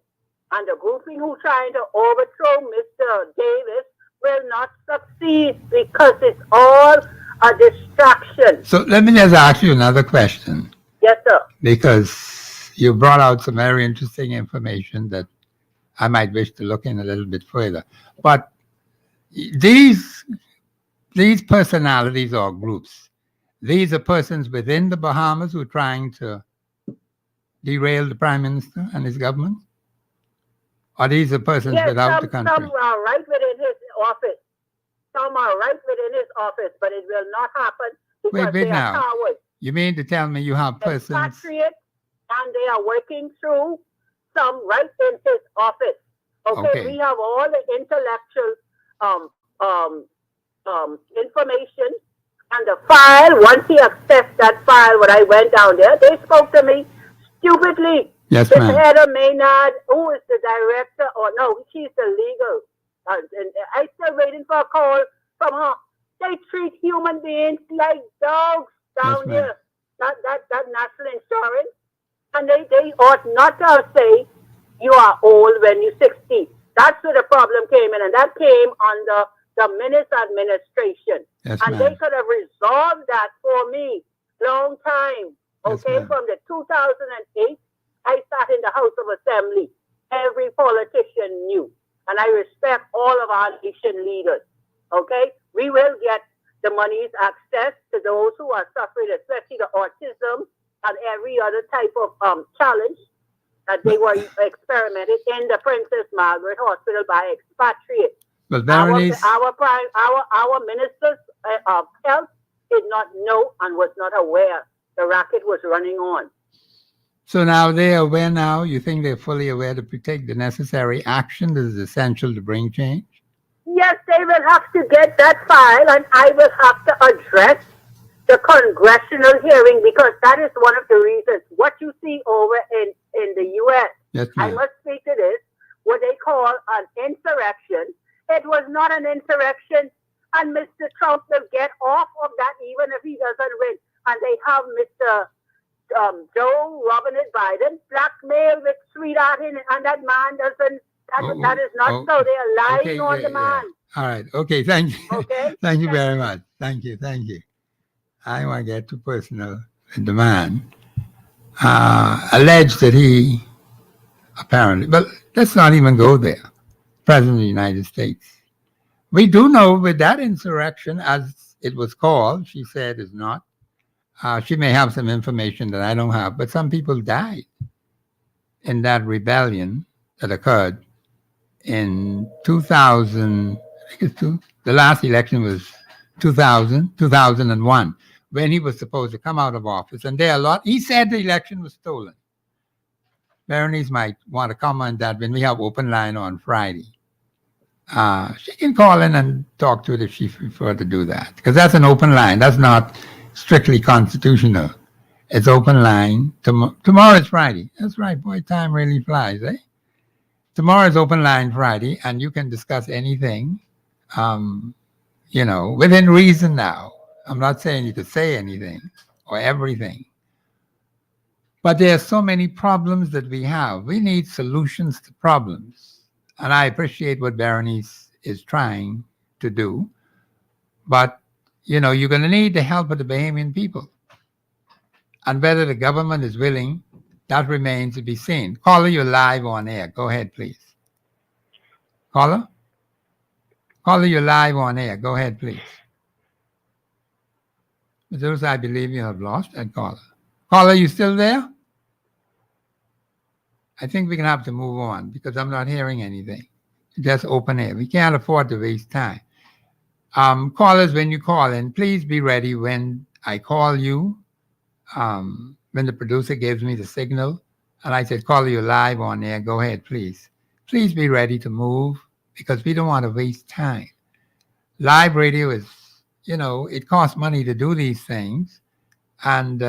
and the grouping who's trying to overthrow Mr. Davis will not succeed because it's all a distraction. So let me just ask you another question. Yes, sir. Because you brought out some very interesting information that I might wish to look in a little bit further. But these personalities or groups, these are persons within the Bahamas who are trying to derail the Prime Minister and his government? Or these are persons without the country? Some are right within his office. Some are right within his office, but it will not happen because they are cowards. You mean to tell me you have persons? Patriots, and they are working through some right in his office. Okay, we have all the intellectual information and the file. Once he accessed that file, when I went down there, they spoke to me stupidly. Yes, Miss ma'am. Heather Maynard, who is the director, or no, she's the legal. And I'm still waiting for a call from her. They treat human beings like dogs down here. That national insurance. And they ought not to say you are old when you're 60. That's where the problem came in. And that came under the Minutes administration. Yes, and they could have resolved that for me long time. Okay, Yes, from the 2008, I sat in the House of Assembly. Every politician knew. and I respect all of our nation leaders. Okay, we will get the monies access to those who are suffering, especially the autism and every other type of challenge that they were experimented in the Princess Margaret Hospital by expatriates. But Berenice, Our ministers of health did not know and was not aware the racket was running on. so now they're aware now? You think they're fully aware to take the necessary action that is essential to bring change? Yes, they will have to get that file, and I will have to address the congressional hearing, because that is one of the reasons. What you see over in the U.S., Yes, I ma'am. must speak to this, what they call an insurrection. It was not an insurrection, and Mr. Trump will get off of that even if he doesn't win. And they have Mr. Joe Robinette Biden blackmail with sweetheart in it, and that man doesn't. That is not so. They are lying on the man. All right. Okay. Thank you. Okay. Thank you very much. Thank you. Thank you. I want to get too personal with the man. Alleged that he apparently, but let's not even go there. President of the United States. We do know with that insurrection, as it was called, she said is not. She may have some information that I don't have, but some people died in that rebellion that occurred in 2000. I think it's the last election was 2001, when he was supposed to come out of office. And there are a lot. He said the election was stolen. Berenice might want to comment that when we have open line on Friday. She can call in and talk to it if she prefer to do that, because that's an open line. That's not strictly constitutional. It's open line. Tomorrow is Friday. That's right. Boy, time really flies, eh? Tomorrow is open line Friday, and you can discuss anything, within reason now. I'm not saying you could say anything or everything, but there are so many problems that we have. We need solutions to problems. And I appreciate what Berenice is trying to do. But, you're going to need the help of the Bahamian people. And whether the government is willing, that remains to be seen. Caller, you're live on air. Go ahead, please. Caller? Caller, you're live on air. Go ahead, please. With those, I believe you have lost that caller. Caller, you still there? I think we're going to have to move on because I'm not hearing anything. Just open air. We can't afford to waste time. Callers, when you call in, please be ready when I call you, when the producer gives me the signal, and I said, caller, you live on air. Go ahead, please. Please be ready to move because we don't want to waste time. Live radio is, it costs money to do these things, and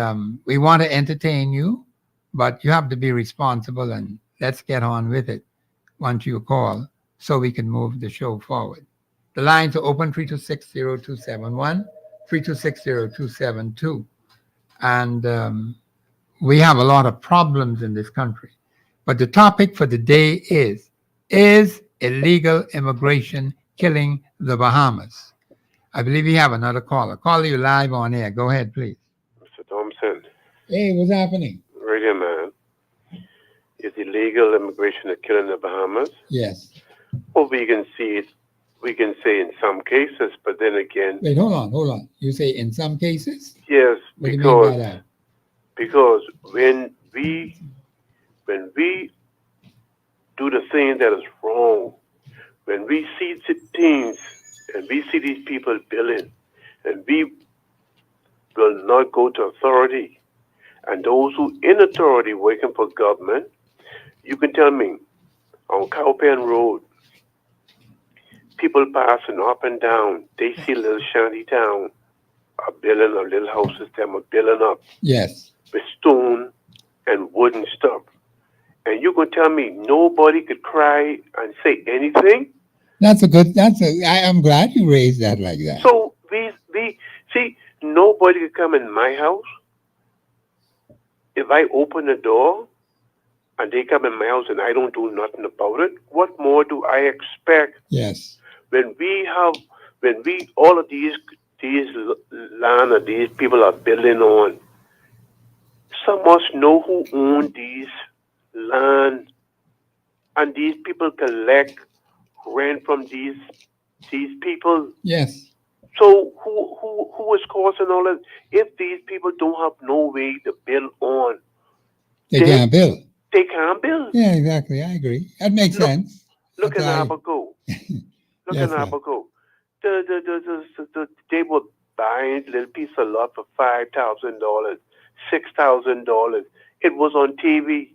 we want to entertain you, but you have to be responsible, and let's get on with it once you call so we can move the show forward. The lines are open 326-0271, 326-0272. And we have a lot of problems in this country. But the topic for the day is illegal immigration killing the Bahamas? I believe we have another caller. Caller, you live on air. Go ahead, please. Mr. Thompson. Hey, what's happening? Radio man. Is illegal immigration killing the Bahamas? Yes. Well, we can say in some cases, but then again... Wait, hold on. You say in some cases? Yes, what do you mean by that? Because when we do the thing that is wrong, when we see things and we see these people billing, and we will not go to authority, and those who in authority working for government, you can tell me, on Cowpen Road, people passing up and down, they see little shanty town, a building of little houses, them are building up. Yes. With stone and wooden stuff. And you can tell me nobody could cry and say anything? I'm glad you raised that like that. So we see, nobody could come in my house. If I open the door and they come in my house and I don't do nothing about it, what more do I expect? Yes. When all of these land or these people are building on, some must know who own these land, and these people collect rent from these people. Yes. So who is causing all that? If these people don't have no way to build on, They can't build. they can't build. Yeah, exactly. I agree. That makes sense. Look That's at why- Abaco. Look Yes, at sir. Abaco. They were buying a little piece of lot for $5,000, $6,000. It was on TV.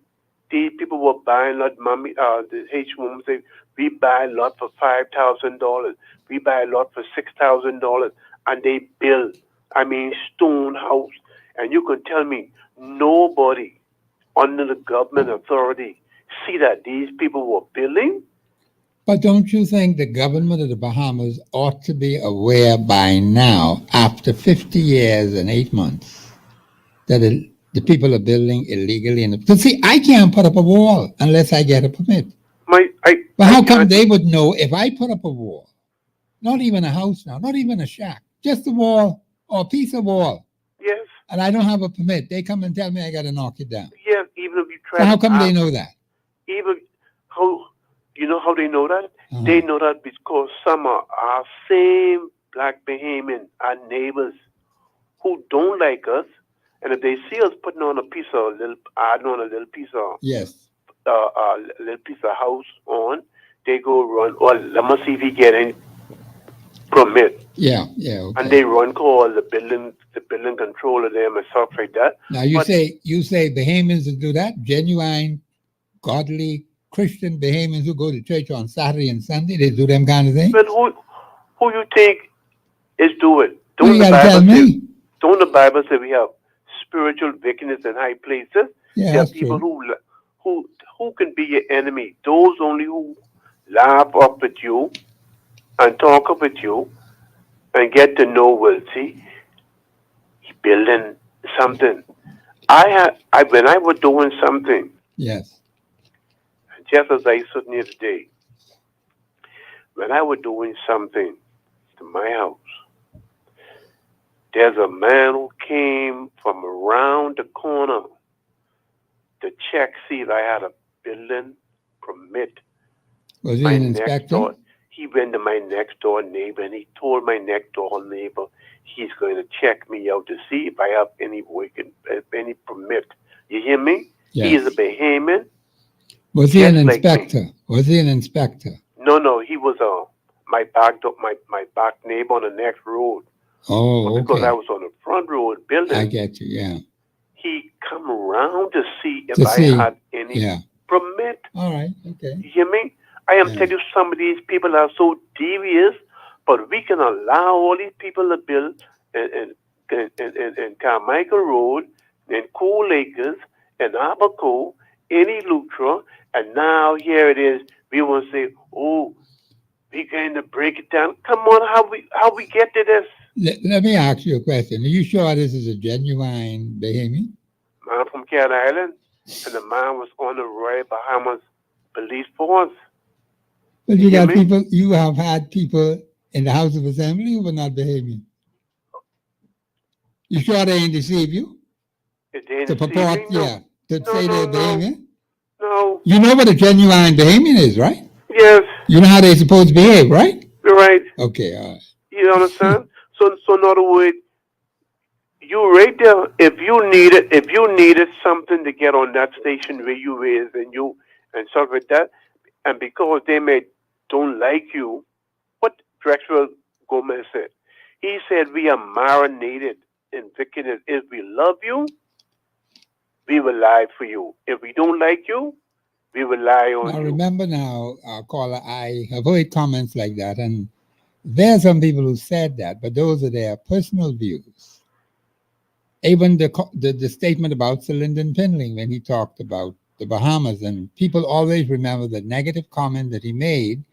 These people were buying lot. The H woman say, we buy a lot for $5,000. We buy a lot for $6,000, and they build. I mean, stone house. And you can tell me nobody under the government authority see that these people were building. But don't you think the government of the Bahamas ought to be aware by now, after 50 years and 8 months, that the people are building illegally? Because see, I can't put up a wall unless I get a permit. But how come they would know if I put up a wall? Not even a house now, not even a shack, just a wall or a piece of wall. Yes. And I don't have a permit. They come and tell me I got to knock it down. Yes, even if you try. So how come they know that? Even how you know how they know that? Uh-huh. They know that because some are our same black Bahamian, our neighbors, who don't like us, and if they see us putting on a piece of adding on a little piece of Yes. little piece of house on, they go run. Well, let me see if he get any permit. Yeah, yeah. Okay. And they run call the building controller them and stuff like that. Now you say Bahamians that do that, genuine, godly Christian Bahamians who go to church on Saturday and Sunday, they do them kind of things. But who you think is doing? You gotta tell me. Don't the Bible say we have spiritual wickedness in high places? Yeah, there are that's people true. who can be your enemy. Those only who laugh up at you and talk up at you and get to know, well, see, he building something. When I was doing something, Yes. just as I stood here today, when I was doing something to my house, there's a man who came from around the corner to check, see if I had a building permit. Was he an inspector? He went to my next door neighbor and he told my next door neighbor he's going to check me out to see if I have any permit. You hear me? Yes. He is a Bahamian. Was he an just like inspector? Was he an inspector? No, he was my back neighbor on the next road. Oh, But because okay. I was on the front road building, I get you. Yeah. he come around to see if To see, I had any Yeah. permit. All right. Okay. You hear me? I am Yeah. telling you, some of these people are so devious, but we can allow all these people to build in Carmichael Road, in Cool Acres, in Abaco, any Lutra, and now here it is. We want to say, oh, we going to break it down. Come on, how we get to this? Let me ask you a question. Are you sure this is a genuine Bahamian? Man from Cat Island, and the man was on the Royal Bahamas Police Force. But you hear got me? people. You have had people in the House of Assembly who were not Bahamian. You sure they ain't deceive you? It ain't To purport, deceiving, no. yeah, to No, say they're no. Bahamian. No. You know what a genuine Bahamian is, right? Yes, You know how they're supposed to behave, right? you're right. Okay, all right. You understand? So in other words, you right there. If you needed something to get on that station where you is and stuff like that, and because they don't like you, what Drexel Gomez said. He said we are marinated in wickedness. If we love you, we will lie for you. If we don't like you, we will lie on Now you. remember now, caller, I have heard comments like that, and there are some people who said that, but those are their personal views. Even the statement about Sir Lyndon Pinling when he talked about the Bahamas, and people always remember the negative comment that he made,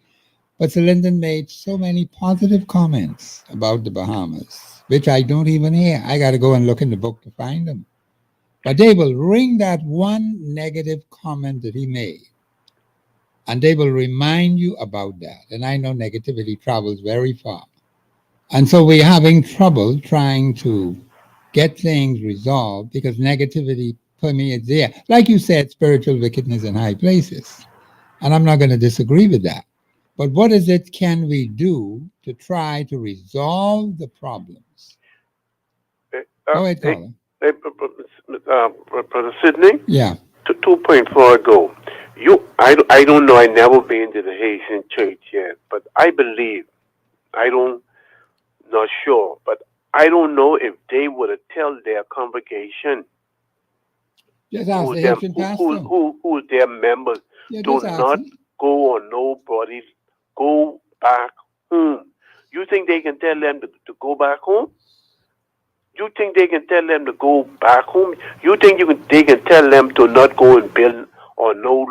but Sir Lyndon made so many positive comments about the Bahamas, which I don't even hear. I got to go and look in the book to find them. But they will ring that one negative comment that he made, and they will remind you about that. And I know negativity travels very far. And so we're having trouble trying to get things resolved because negativity permeates there. Like you said, spiritual wickedness in high places. And I'm not going to disagree with that. But what is it can we do to try to resolve the problems? Go ahead, caller. Brother Sidney, Yeah. 2.4 ago. I don't know. I never been to the Haitian church yet, but I believe. Not sure, but I don't know if they would tell their congregation Just ask the Haitian pastor. who their members Yeah, do just ask not him. go on nobody's go back home. You think they can tell them to go back home? You think they can tell them to go back home? You think they can tell them to not go and build on no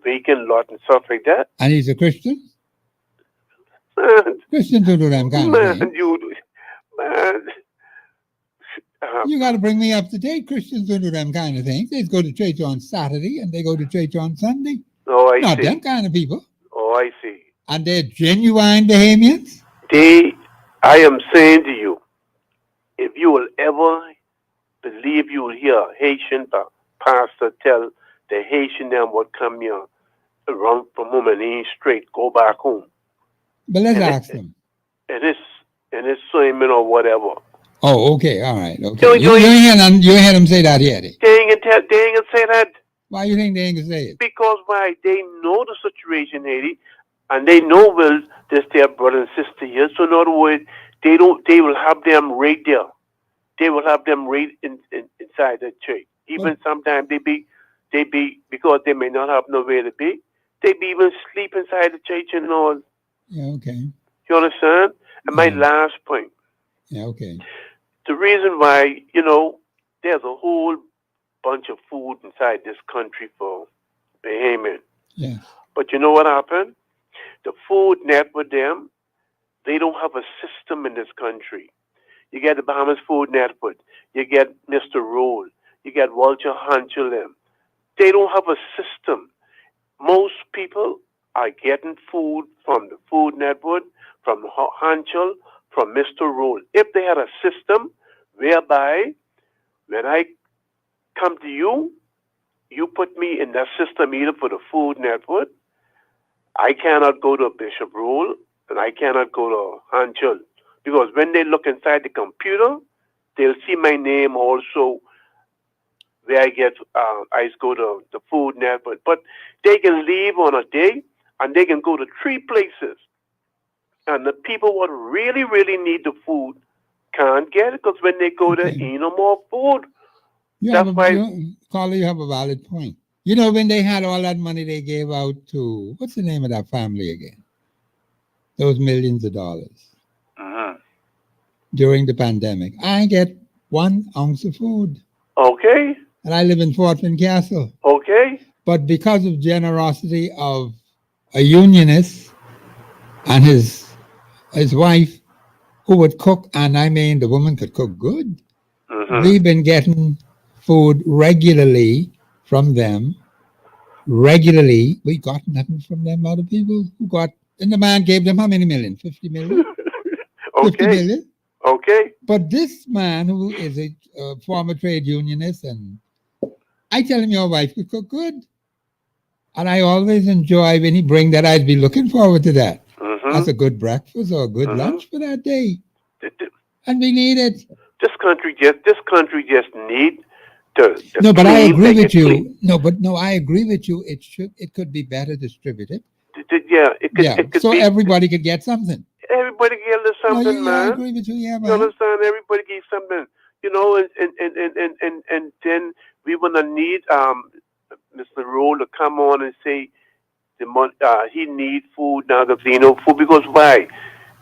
vacant lot and stuff like that? And he's a Christian? Man, Christians don't do them kind of things. man. You got to bring me up to date. Christians don't do them kind of things. They go to church on Saturday and they go to church on Sunday. Oh, I Not see. them kind of people. Oh, I see. And they're genuine Bahamians? I am saying to you, if you will ever believe you will hear a Haitian pastor tell the Haitian them what come here, run from home and ain't straight, go back home. But let's ask them. And it's sermon or whatever. Oh, okay, all right, okay. You ain't hear them say that yet. They ain't gonna say that. Why you think they ain't gonna say it? Because why? They know the situation, Haiti, and they know well this their brother and sister here. So in other words, they will have them right there. They will have them right inside the church. Even sometimes they be because they may not have nowhere to be. They be even sleep inside the church and all. Yeah, okay. You understand? And my last point. Yeah, okay. The reason why, there's a whole bunch of food inside this country for Bahamian. Yeah. But you know what happened? The food network them, they don't have a system in this country. You get the Bahamas Food Network. You get Mr. Roll. You get Walter Hanchel them. They don't have a system. Most people are getting food from the Food Network, from Hanchel, from Mr. Roll. If they had a system whereby when I come to you, you put me in that system either for the Food Network, I cannot go to Bishop Roll, and I cannot go to Hanchel. Because when they look inside the computer, they'll see my name also where I go to the Food Network. But they can leave on a day, and they can go to 3 places. And the people who really, really need the food can't get it because when they go there, ain't no more food. You have a valid point. You know, when they had all that money they gave out to, what's the name of that family again? Those millions of dollars. During the pandemic. I get 1 ounce of food. Okay. And I live in Fort Castle. Okay. But because of generosity of a unionist and his wife, who would cook, and I mean the woman could cook good, we've been getting food regularly from them. Regularly. We got nothing from them other people who got, and the man gave them how many million? 50 million? Okay. 50 million? Okay. But this man who is a former trade unionist, and I tell him your wife could cook good. And I always enjoy when he bring that. I'd be looking forward to that. That's a good breakfast or a good lunch for that day. And we need it. This country just need to no, but I agree with you. I agree with you. It could be better distributed. It could so be, everybody could get something. Everybody get something, man. I agree with you, yeah, man. You understand? Everybody get something. And then we wanna need Mr. Roll to come on and say he need food now because food because why?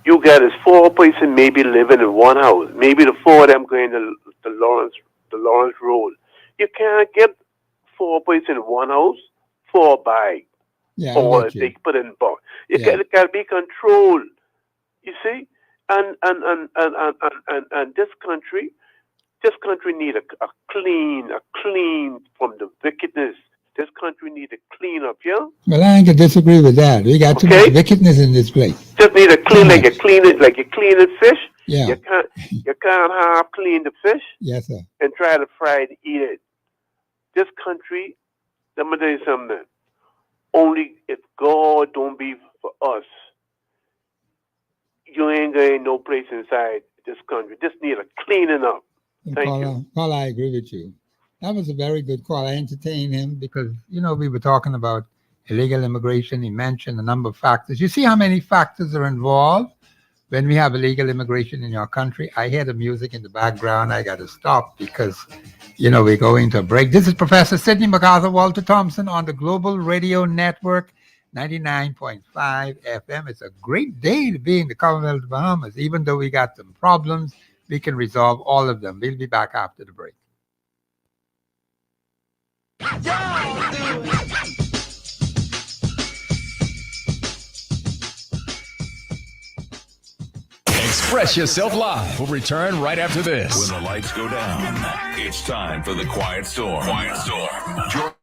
You got his 4 person maybe living in one house. Maybe the 4 of them going to the Lawrence Road. You can't get 4 person in one house, 4 by. Yeah, or they put in box. It got to be controlled. You see? And this country need a clean from the wickedness. This country need a clean up, yeah? Well, I can disagree with that. We got too much wickedness in this place. Just need a clean like you clean a fish. Yeah. You can't half clean the fish. Yes, sir. And try to fry it and eat it. This country, let me tell you something. Only if God don't be for us, you ain't going no place inside this country. This need a cleaning up. Thank you. Paul, I agree with you. That was a very good call. I entertained him because, we were talking about illegal immigration. He mentioned a number of factors. You see how many factors are involved when we have illegal immigration in your country? I hear the music in the background. I got to stop because, we're going to a break. This is Professor Sidney MacArthur, Walter Thompson on the Global Radio Network, 99.5 FM. It's a great day to be in the Commonwealth of Bahamas. Even though we got some problems, we can resolve all of them. We'll be back after the break. Express Yourself Live will return right after this. When the lights go down, it's time for the Quiet Storm. Quiet Storm.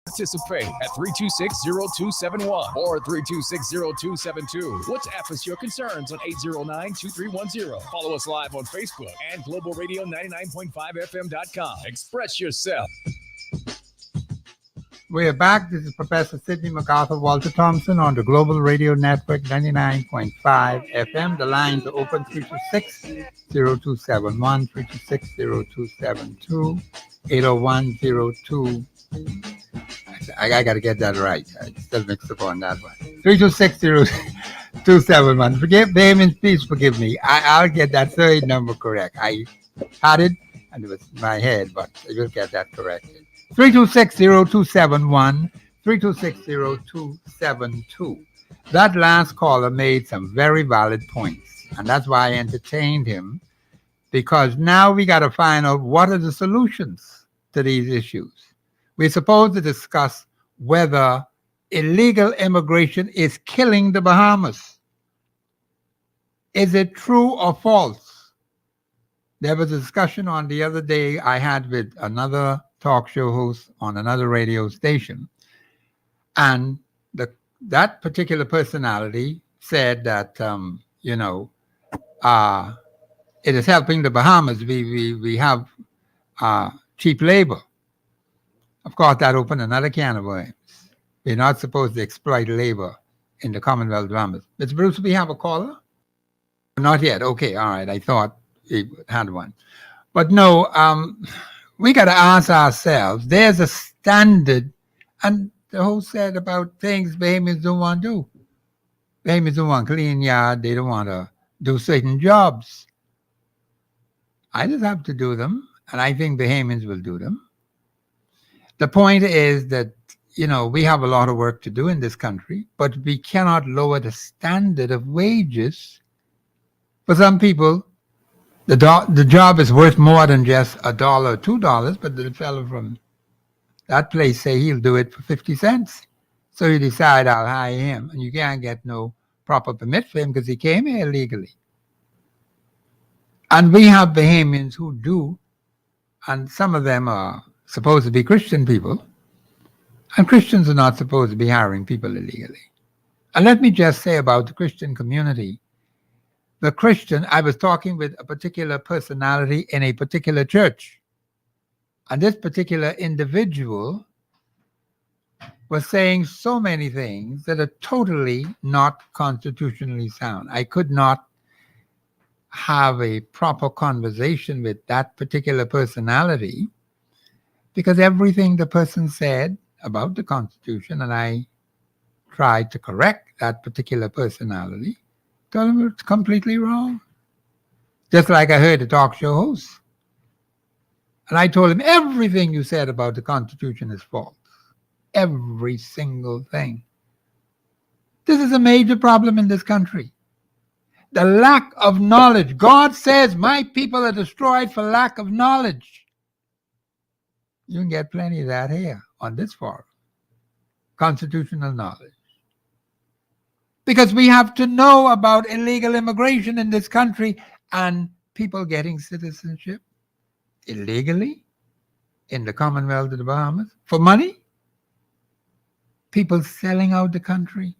Participate at 326-0271 or 326-0272. WhatsApp us your concerns on 809-2310. Follow us live on Facebook and globalradio99.5fm.com. Express yourself. We're back. This is Professor Sidney MacArthur, Walter Thompson on the Global Radio Network, 99.5 FM. The lines are open 326-0271, 326-0272, 801-02. I got to get that right. I still mixed up on that one. 326-0271. Please forgive me. I'll get that third number correct. I had it and it was in my head, but I will get that corrected. 326-0271, 326-0272. That last caller made some very valid points, and that's why I entertained him, because now we got to find out what are the solutions to these issues. We're supposed to discuss whether illegal immigration is killing the Bahamas. Is it true or false? There was a discussion on the other day I had with another talk show host on another radio station. And that particular personality said that, it is helping the Bahamas. We have cheap labor. Of course, that opened another can of worms. We're not supposed to exploit labor in the Commonwealth of Bahamas. Mr. Bruce, we have a caller? Not yet. Okay, all right. I thought we had one. But no, we got to ask ourselves, there's a standard, and the host said about things Bahamians don't want to do. Bahamians don't want to clean yard. They don't want to do certain jobs. I just have to do them, and I think Bahamians will do them. The point is that, we have a lot of work to do in this country, but we cannot lower the standard of wages. For some people, the job is worth more than just $1 or $2, but the fellow from that place say he'll do it for 50 cents. So you decide I'll hire him, and you can't get no proper permit for him because he came here illegally. And we have Bahamians who do, and some of them are supposed to be Christian people, and Christians are not supposed to be hiring people illegally. And let me just say about the Christian community, I was talking with a particular personality in a particular church, and this particular individual was saying so many things that are totally not constitutionally sound. I could not have a proper conversation with that particular personality because everything the person said about the Constitution, and I tried to correct that particular personality, told him it's completely wrong. Just like I heard the talk show host. And I told him everything you said about the Constitution is false. Every single thing. This is a major problem in this country. The lack of knowledge. God says my people are destroyed for lack of knowledge. You can get plenty of that here on this forum. Constitutional knowledge. Because we have to know about illegal immigration in this country and people getting citizenship illegally in the Commonwealth of the Bahamas for money. People selling out the country.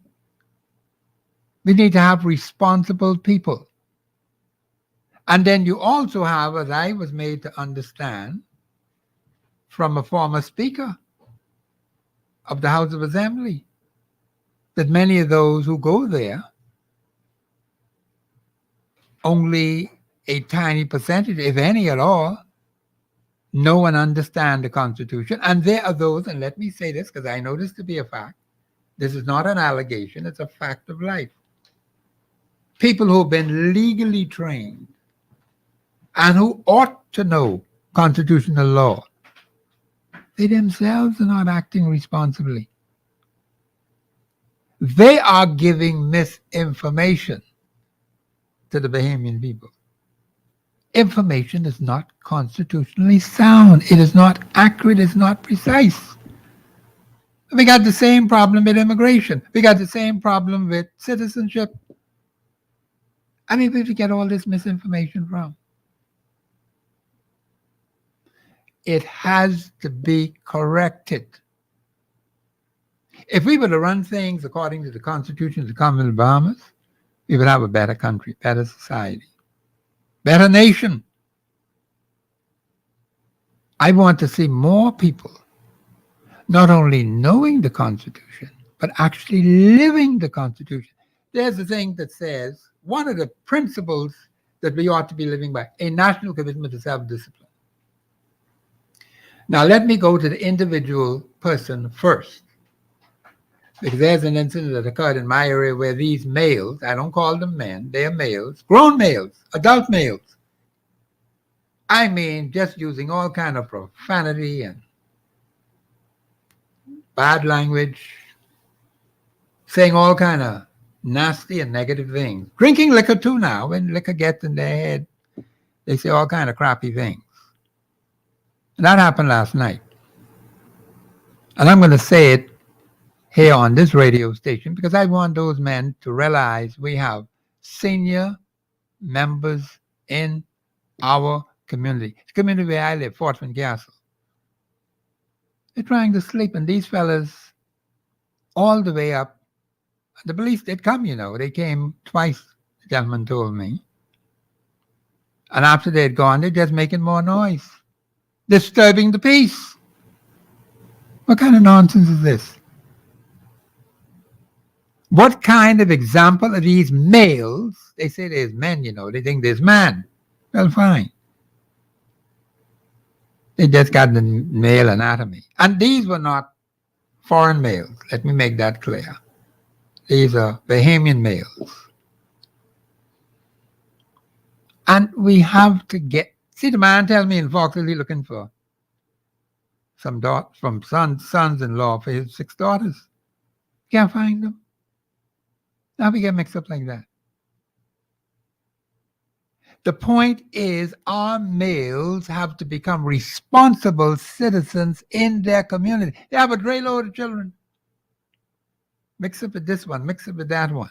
We need to have responsible people. And then you also have, as I was made to understand, from a former speaker of the House of Assembly, that many of those who go there, only a tiny percentage, if any at all, know and understand the Constitution. And there are those, and let me say this because I know this to be a fact, this is not an allegation, it's a fact of life. People who have been legally trained and who ought to know constitutional law, they themselves are not acting responsibly. They are giving misinformation to the Bahamian people. Information is not constitutionally sound. It is not accurate. It's not precise. We got the same problem with immigration. We got the same problem with citizenship. I mean, where do we get all this misinformation from? It has to be corrected. If we were to run things according to the Constitution of the Commonwealth of Bahamas, we would have a better country, better society, better nation. I want to see more people not only knowing the Constitution, but actually living the Constitution. There's a thing that says, one of the principles that we ought to be living by, a national commitment to self-discipline. Now, let me go to the individual person first, because there's an incident that occurred in my area where these males, I don't call them men, they are males, grown males, adult males. I mean, just using all kind of profanity and bad language, saying all kind of nasty and negative things. Drinking liquor too now. When liquor gets in their head, they say all kind of crappy things. And that happened last night. And I'm going to say it here on this radio station because I want those men to realize we have senior members in our community. The community where I live, Fortman Castle. They're trying to sleep, and these fellas all the way up. The police did come, They came twice, the gentleman told me. And after they'd gone, they're just making more noise, disturbing the peace. What kind of nonsense is this? What kind of example are these males? They say there's men, They think there's man. Well, fine. They just got the male anatomy. And these were not foreign males. Let me make that clear. These are Bahamian males. And we have to see, the man tells me in Vauxhall he's looking for some sons-in-law for his 6 daughters. Can't find them. Now we get mixed up like that. The point is, our males have to become responsible citizens in their community. They have a dray load of children. Mix up with this one, mix up with that one.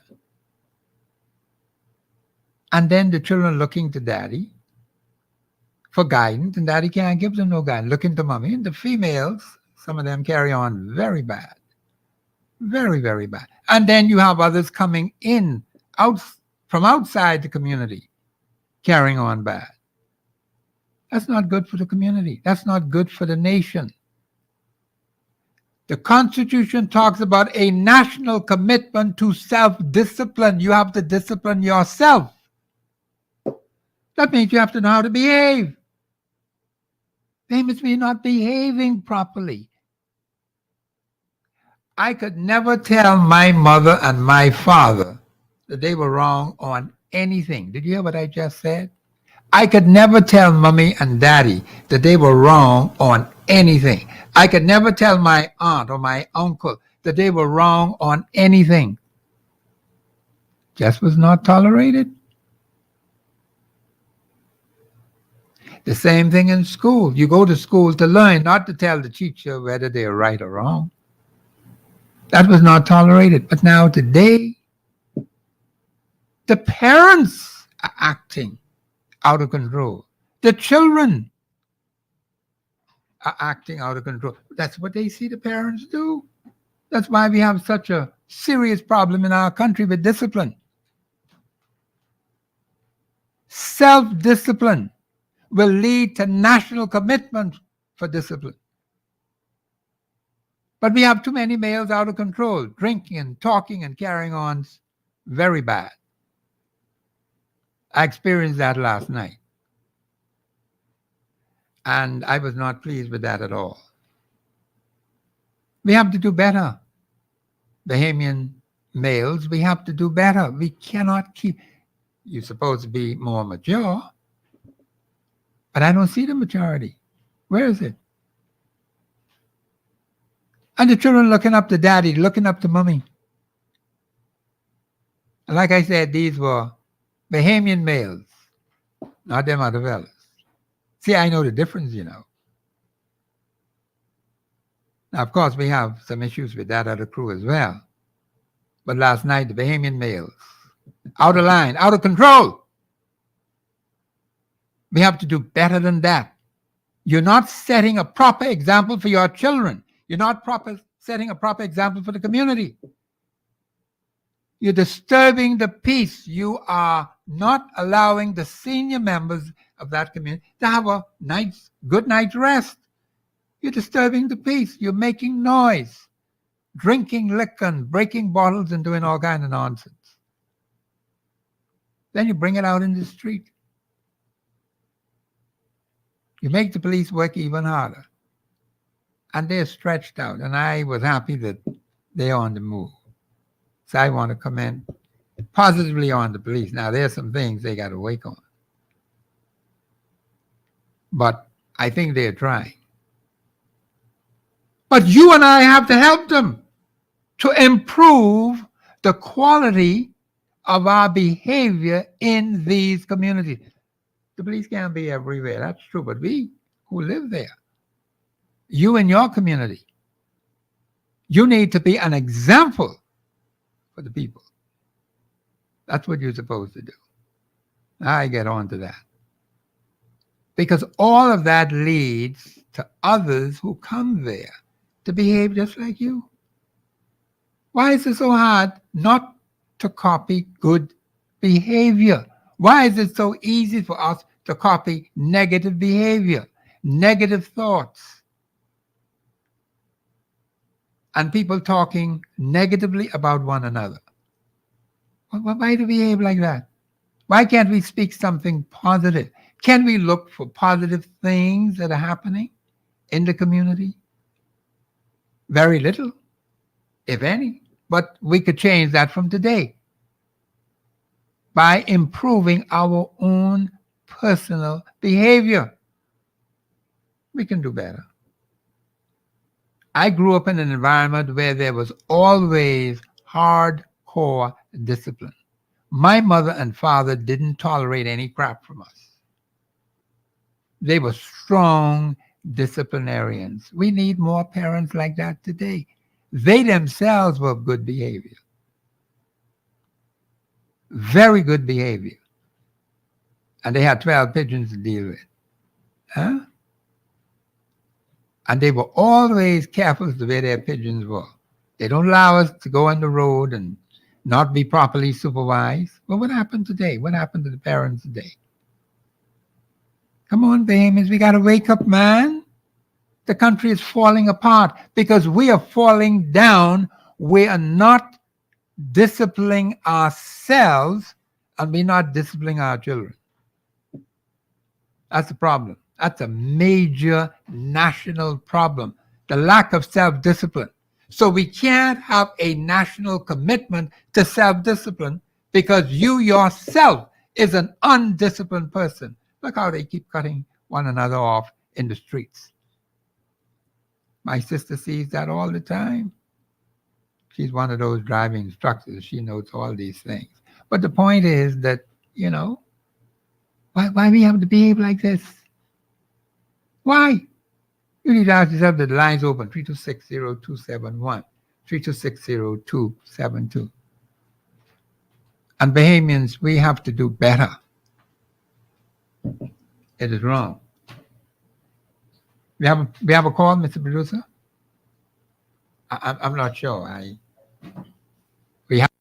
And then the children looking to daddy for guidance, and daddy can't give them no guidance. Looking to mommy. And the females, some of them carry on very bad. Very, very bad. And then you have others coming in from outside the community, carrying on bad. That's not good for the community. That's not good for the nation. The Constitution talks about a national commitment to self-discipline. You have to discipline yourself. That means you have to know how to behave. They must be not behaving properly. I could never tell my mother and my father that they were wrong on anything. Did you hear what I just said? I could never tell mommy and daddy that they were wrong on anything. I could never tell my aunt or my uncle that they were wrong on anything. Just was not tolerated. The same thing in school. You go to school to learn, not to tell the teacher whether they're right or wrong. That was not tolerated. But now today, the parents are acting out of control. The children are acting out of control. That's what they see the parents do. That's why we have such a serious problem in our country with discipline. Self-discipline will lead to national commitment for discipline. But we have too many males out of control, drinking and talking and carrying on very bad. I experienced that last night. And I was not pleased with that at all. We have to do better. Bahamian males, we have to do better. We cannot keep... You're supposed to be more mature, but I don't see the maturity. Where is it? And the children looking up to daddy, looking up to mommy. And like I said, these were Bahamian males, not them other fellas. See, I know the difference, Now, of course, we have some issues with that other crew as well. But last night, the Bahamian males, out of line, out of control. We have to do better than that. You're not setting a proper example for your children. You're not setting a proper example for the community. You're disturbing the peace. You are not allowing the senior members of that community to have a good night's rest. You're disturbing the peace. You're making noise, drinking liquor and breaking bottles and doing all kinds of nonsense. Then you bring it out in the street. You make the police work even harder. And they're stretched out. And I was happy that they're on the move. So I want to comment positively on the police. Now, there's some things they got to work on. But I think they're trying. But you and I have to help them to improve the quality of our behavior in these communities. The police can't be everywhere. That's true. But we who live there, you in your community, you need to be an example for the people. That's what you're supposed to do. Now I get on to that. Because all of that leads to others who come there to behave just like you. Why is it so hard not to copy good behavior? Why is it so easy for us to copy negative behavior, negative thoughts, and people talking negatively about one another? Why do we behave like that? Why can't we speak something positive? Can we look for positive things that are happening in the community? Very little, if any. But we could change that from today by improving our own personal behavior. We can do better. I grew up in an environment where there was always hardcore discipline. My mother and father didn't tolerate any crap from us. They were strong disciplinarians. We need more parents like that today. They themselves were of good behavior. Very good behavior. And they had 12 pigeons to deal with. Huh? And they were always careful as to where their pigeons were. They don't allow us to go on the road and not be properly supervised. Well, what happened today? What happened to the parents today? Come on, Bahamians, we got to wake up, man. The country is falling apart because we are falling down. We are not disciplining ourselves, and we're not disciplining our children. That's the problem. That's a major national problem, the lack of self-discipline. So we can't have a national commitment to self-discipline because you yourself is an undisciplined person. Look how they keep cutting one another off in the streets. My sister sees that all the time. She's one of those driving instructors. She knows all these things. But the point is that, you know, why we have to behave like this? Why? You need to ask yourself that the line's open, 3260271, 3260272. And Bahamians, we have to do better. It is wrong. We have a call, Mr. Producer? I'm not sure. We have.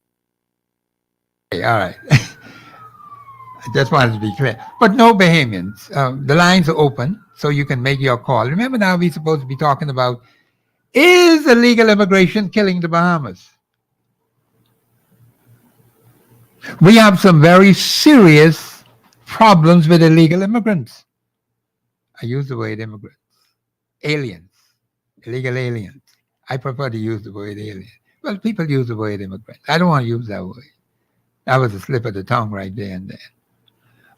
Okay, all right. I just wanted to be clear. But no, Bahamians. The lines are open, so you can make your call. Remember now, we're supposed to be talking about, is illegal immigration killing the Bahamas? We have some very serious problems with illegal immigrants. I use the word immigrants. Aliens. Illegal aliens. I prefer to use the word alien. Well, people use the word immigrant. I don't want to use that word. That was a slip of the tongue right there and then.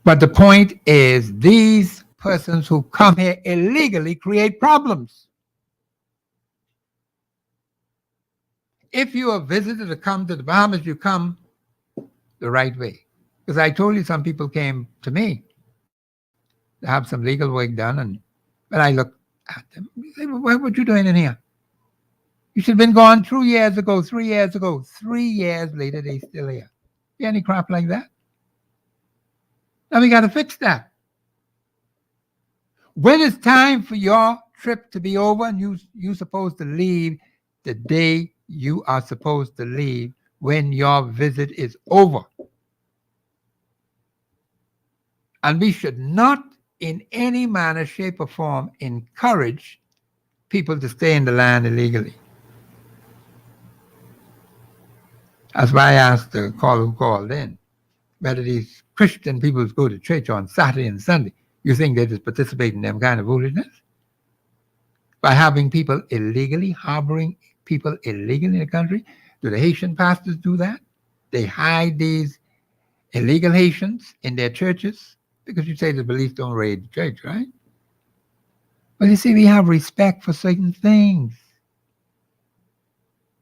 But the point is, these persons who come here illegally create problems. If you are a visitor to come to the Bahamas, you come the right way. Because I told you some people came to me to have some legal work done, and when I looked at them, they said, what were you doing in here? You should have been gone 3 years ago, 3 years ago. 3 years later, they still here. You any crap like that? Now we got to fix that. When it's time for your trip to be over and you're supposed to leave the day you are supposed to leave, when your visit is over. And we should not in any manner, shape, or form encourage people to stay in the land illegally. That's why I asked the caller who called in whether these Christian people who go to church on Saturday and Sunday, you think they just participate in them kind of foolishness? By having people illegally, harboring people illegally in the country? Do the Haitian pastors do that? They hide these illegal Haitians in their churches? Because you say the police don't raid the church, right? Well, you see, we have respect for certain things.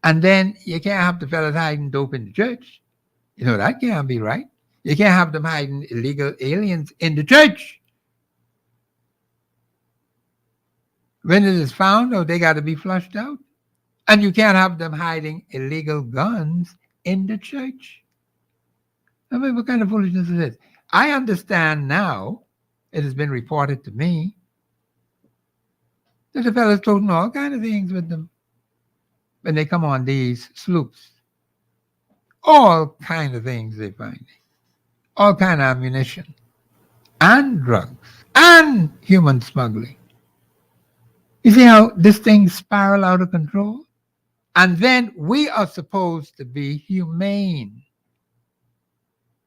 And then you can't have the fellas hiding dope in the church. You know, that can't be right. You can't have them hiding illegal aliens in the church. When it is found, they got to be flushed out. And you can't have them hiding illegal guns in the church. I mean, what kind of foolishness is this? I understand now, it has been reported to me that the fellas toting all kind of things with them when they come on these sloops. All kind of things they find. All kind of ammunition and drugs and human smuggling. You see how this thing spiral out of control? And then we are supposed to be humane.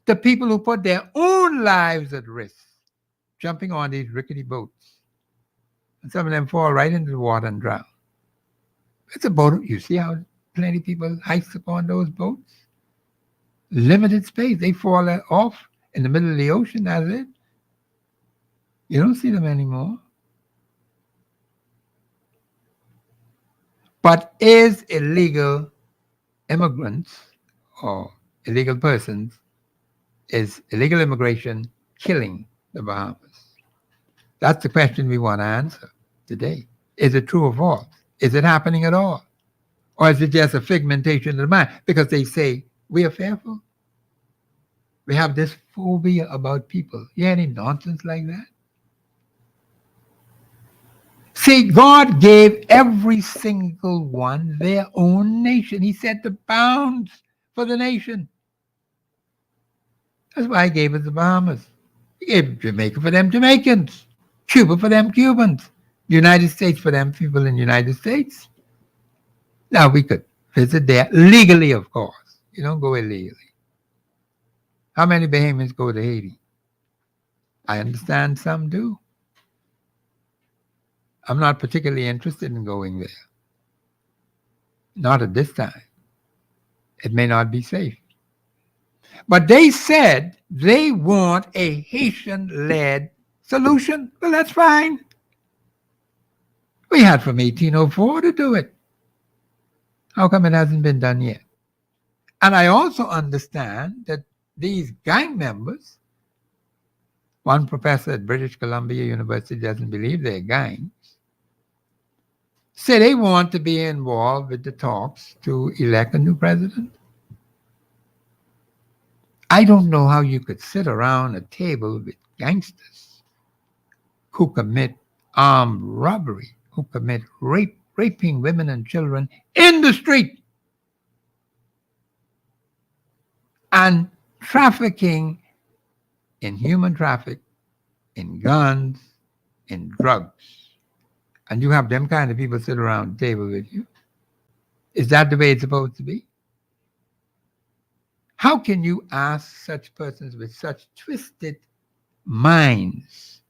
The people who put their own lives at risk jumping on these rickety boats. And some of them fall right into the water and drown. It's a boat. You see how plenty of people hikes upon those boats? Limited space. They fall off in the middle of the ocean. That's it. You don't see them anymore. But is illegal immigrants or illegal persons, is illegal immigration killing the Bahamas? That's the question we want to answer today. Is it true or false? Is it happening at all? Or is it just a figmentation of the mind? Because they say, we are fearful. We have this phobia about people. You hear any nonsense like that? See, God gave every single one their own nation. He set the bounds for the nation. That's why he gave us the Bahamas. He gave Jamaica for them Jamaicans, Cuba for them Cubans, United States for them people in the United States. Now we could visit there legally, of course. You don't go illegally. How many Bahamians go to Haiti? I understand some do. I'm not particularly interested in going there. Not at this time. It may not be safe. But they said they want a Haitian-led solution. Well, that's fine. We had from 1804 to do it. How come it hasn't been done yet? And I also understand that these gang members, one professor at British Columbia University doesn't believe they're gangs, say they want to be involved with the talks to elect a new president. I don't know how you could sit around a table with gangsters who commit armed robbery, who commit raping women and children in the street, and trafficking in human traffic, in guns, in drugs. And you have them kind of people sit around the table with you. Is that the way it's supposed to be? How can you ask such persons with such twisted minds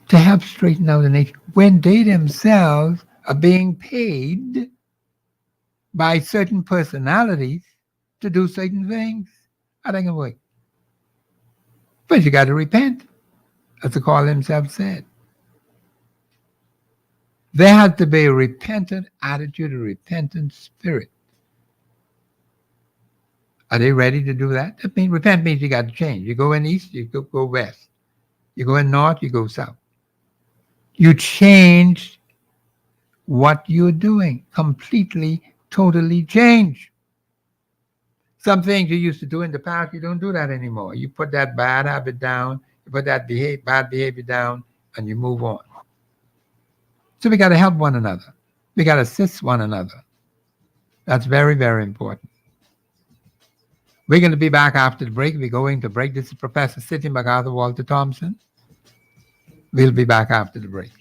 to help straighten out the nation when they themselves are being paid by certain personalities to do certain things? How they can work? But you got to repent, as the call himself said. There has to be a repentant attitude, a repentant spirit. Are they ready to do that? I mean, repent means you got to change. You go in east, you go west. You go in north, you go south. You change what you're doing. Completely, totally change. Some things you used to do in the past, you don't do that anymore. You put that bad habit down, you put that bad behavior down, and you move on. So we got to help one another. We got to assist one another. That's very, very important. We're going to be back after the break. We're going to break. This is Professor Sidney MacArthur, Walter Thompson. We'll be back after the break.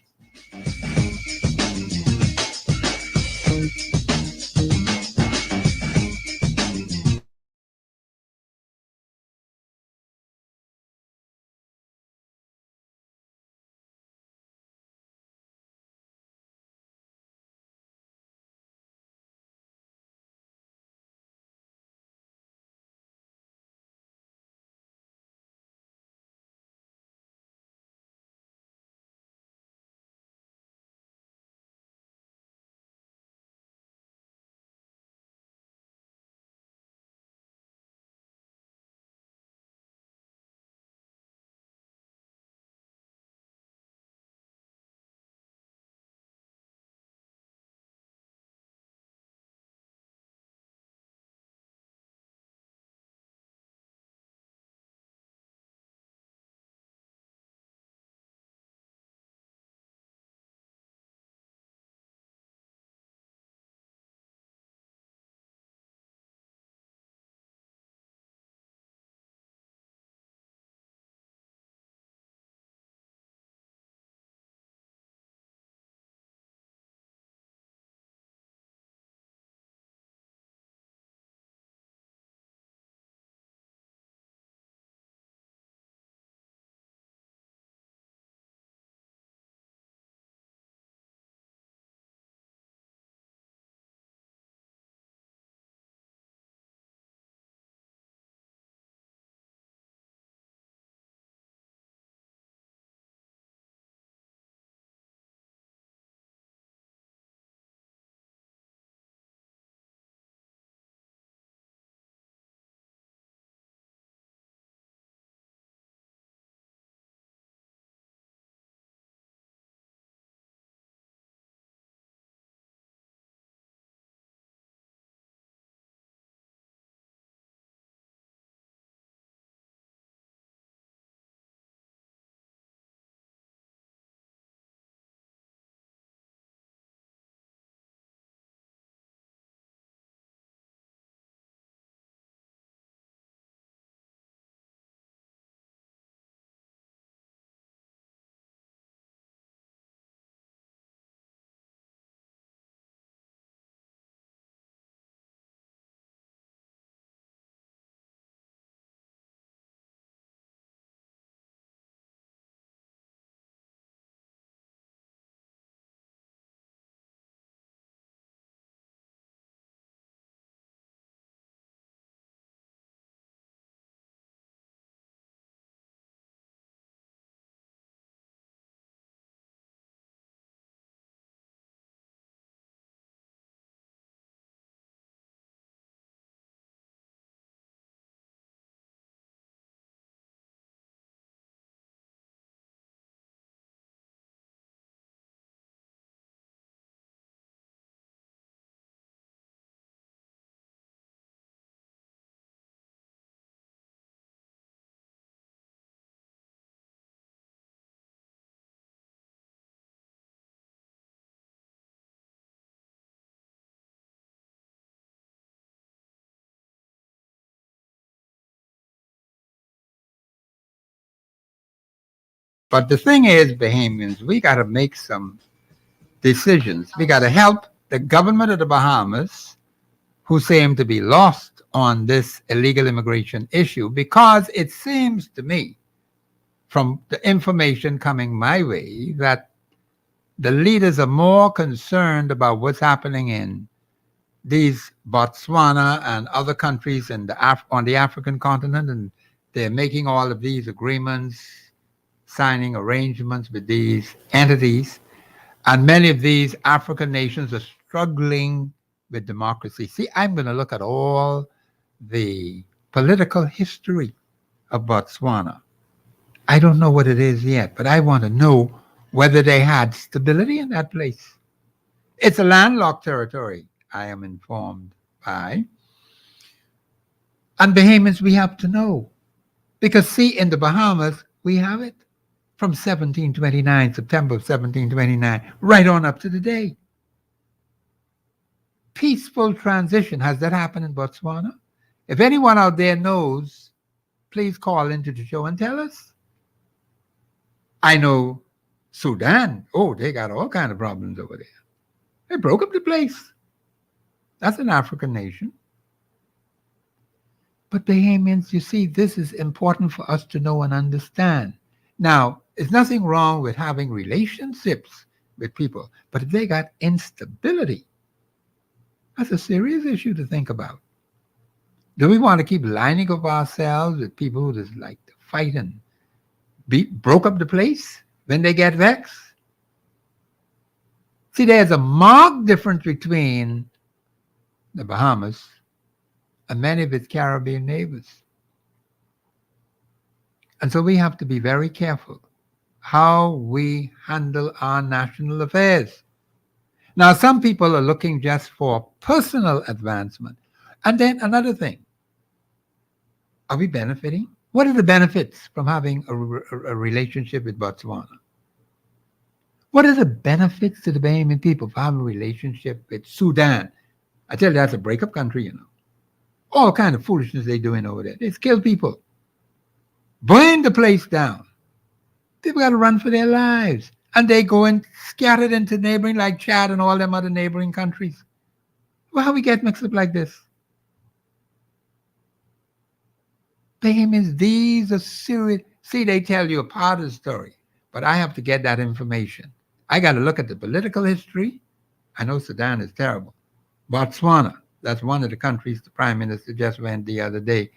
But the thing is, Bahamians, we got to make some decisions. We got to help the government of the Bahamas, who seem to be lost on this illegal immigration issue, because it seems to me, from the information coming my way, that the leaders are more concerned about what's happening in these Botswana and other countries on the African continent, and they're making all of these agreements, signing arrangements with these entities, and many of these African nations are struggling with democracy. See, I'm going to look at all the political history of Botswana. I don't know what it is yet, but I want to know whether they had stability in that place. It's a landlocked territory, I am informed by. And Bahamians, we have to know. Because, see, in the Bahamas, we have it from 1729, September of 1729, right on up to the day. Peaceful transition. Has that happened in Botswana? If anyone out there knows, please call into the show and tell us. I know Sudan, they got all kinds of problems over there. They broke up the place. That's an African nation. But Bahamians, you see, this is important for us to know and understand. Now, there's nothing wrong with having relationships with people, but if they got instability, that's a serious issue to think about. Do we want to keep lining up ourselves with people who just like to fight and broke up the place when they get vexed? See, there's a marked difference between the Bahamas and many of its Caribbean neighbors. And so we have to be very careful how we handle our national affairs. Now, some people are looking just for personal advancement. And then another thing, are we benefiting? What are the benefits from having a relationship with Botswana? What are the benefits to the Bahamian people for having a relationship with Sudan? I tell you, that's a breakup country, All kind of foolishness they're doing over there. They kill people. Burn the place down. People got to run for their lives. And they go and scattered into neighboring, like Chad and all them other neighboring countries. Well, how we get mixed up like this? Bahamians, these are serious. See, they tell you a part of the story, but I have to get that information. I got to look at the political history. I know Sudan is terrible. Botswana, that's one of the countries the Prime Minister just went the other day,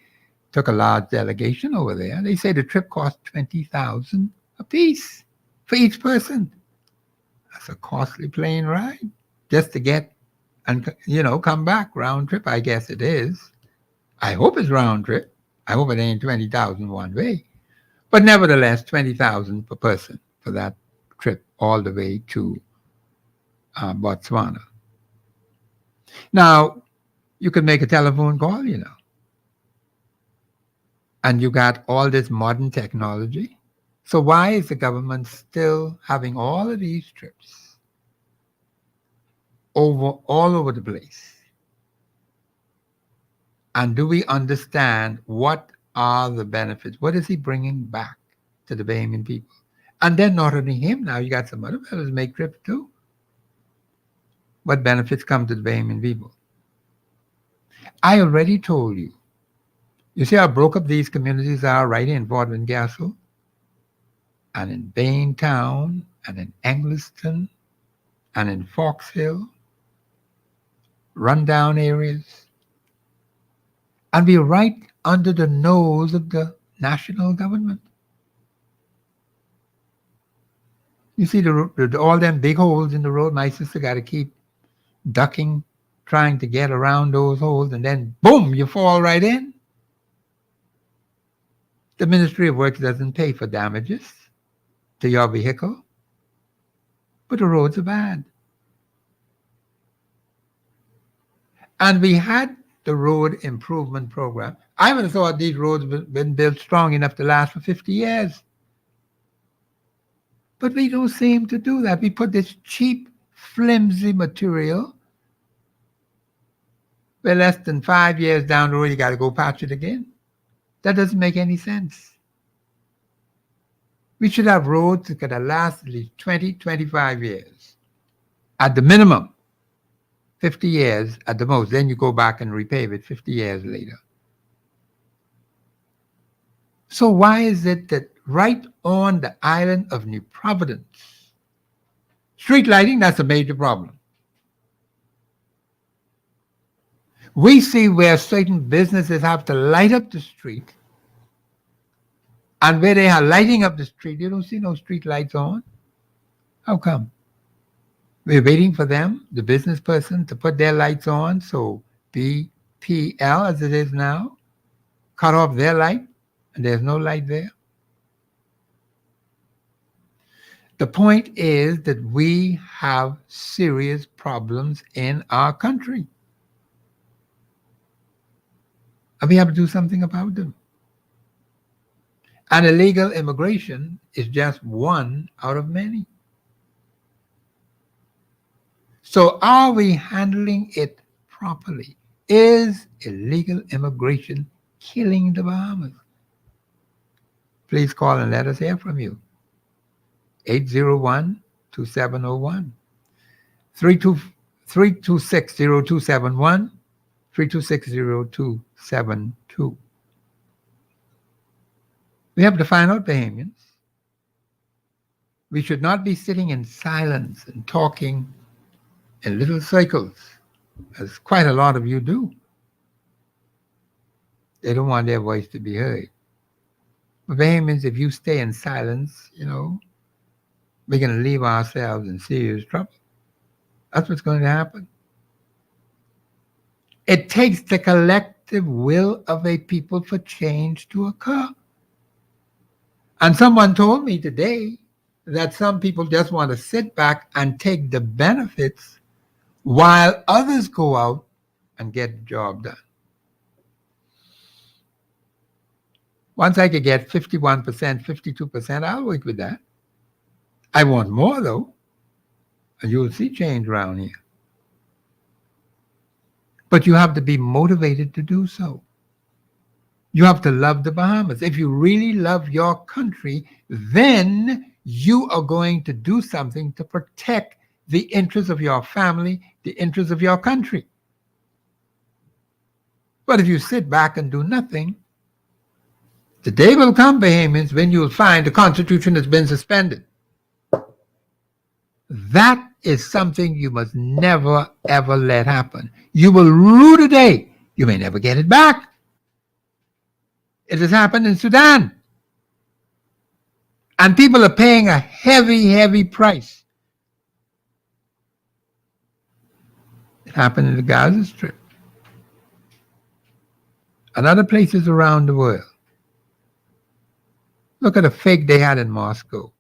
took a large delegation over there. They say the trip cost $20,000 apiece for each person. That's a costly plane ride just to get and, come back round trip. I guess it is. I hope it's round trip. I hope it ain't 20,000 one way. But nevertheless, 20,000 per person for that trip all the way to Botswana. Now, you can make a telephone call, and you got all this modern technology. So why is the government still having all of these trips all over the place? And do we understand what are the benefits? What is he bringing back to the Bahamian people? And then not only him, now you got some other fellows make trips too. What benefits come to the Bahamian people? I already told you. You see how broke up these communities are right in Fort Wingasso, and in Baintown, and in Engliston, and in Fox Hill, rundown areas. And we're right under the nose of the national government. You see all them big holes in the road. My sister got to keep ducking, trying to get around those holes, and then boom, you fall right in. The Ministry of Works doesn't pay for damages to your vehicle, but the roads are bad. And we had the road improvement program. I would have thought these roads been built strong enough to last for 50 years. But we don't seem to do that. We put this cheap, flimsy material where less than 5 years down the road, you got to go patch it again. That doesn't make any sense. We should have roads that could last at least 20, 25 years. At the minimum, 50 years at the most. Then you go back and repave it 50 years later. So why is it that right on the island of New Providence, street lighting, that's a major problem. We see where certain businesses have to light up the street, and where they are lighting up the street, you don't see no street lights on. How come? We're waiting for them, the business person, to put their lights on, so BPL, as it is now, cut off their light, and there's no light there. The point is that we have serious problems in our country. And we have to do something about them. And illegal immigration is just one out of many. So are we handling it properly? Is illegal immigration killing the Bahamas? Please call and let us hear from you. 801-2701. 326-0271. 326-0272. We have to find out, Bahamians. We should not be sitting in silence and talking in little circles, as quite a lot of you do. They don't want their voice to be heard. But Bahamians, if you stay in silence, we're going to leave ourselves in serious trouble. That's what's going to happen. It takes the collective will of a people for change to occur. And someone told me today that some people just want to sit back and take the benefits while others go out and get the job done. Once I could get 51%, 52%, I'll work with that. I want more, though, and you'll see change around here. But you have to be motivated to do so. You have to love the Bahamas. If you really love your country, then you are going to do something to protect the interests of your family, the interests of your country. But if you sit back and do nothing, the day will come, Bahamians, when you will find the Constitution has been suspended. That is something you must never, ever let happen. You will rue the day. You may never get it back. It has happened in Sudan. And people are paying a heavy, heavy price. It happened in the Gaza Strip and other places around the world. Look at the fake they had in Moscow.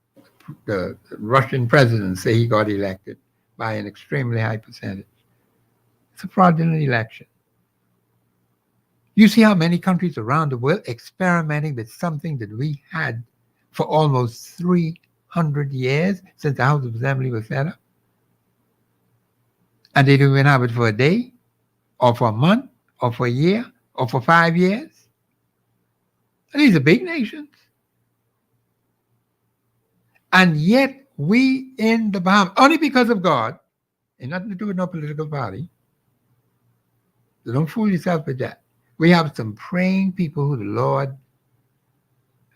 The Russian president say he got elected by an extremely high percentage. It's a fraudulent election. You see how many countries around the world experimenting with something that we had for almost 300 years since the House of Assembly was set up? And they don't even have it for a day, or for a month, or for a year, or for 5 years. And these are big nations. And yet we in the Bahamas, only because of God, and nothing to do with no political party, so don't fool yourself with that. We have some praying people who the Lord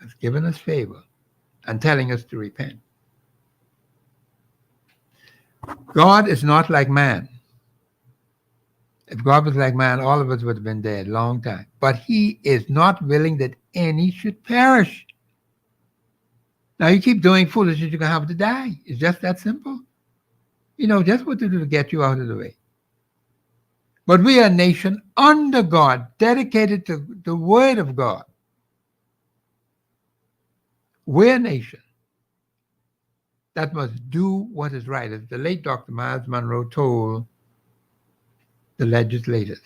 has given us favor and telling us to repent. God is not like man. If God was like man, all of us would have been dead a long time. But he is not willing that any should perish. Now you keep doing foolishness, you're going to have to die. It's just that simple. You know just what to do to get you out of the way. But we are a nation under God, dedicated to the Word of God. We're a nation that must do what is right, as the late Dr. Miles Monroe told the legislators.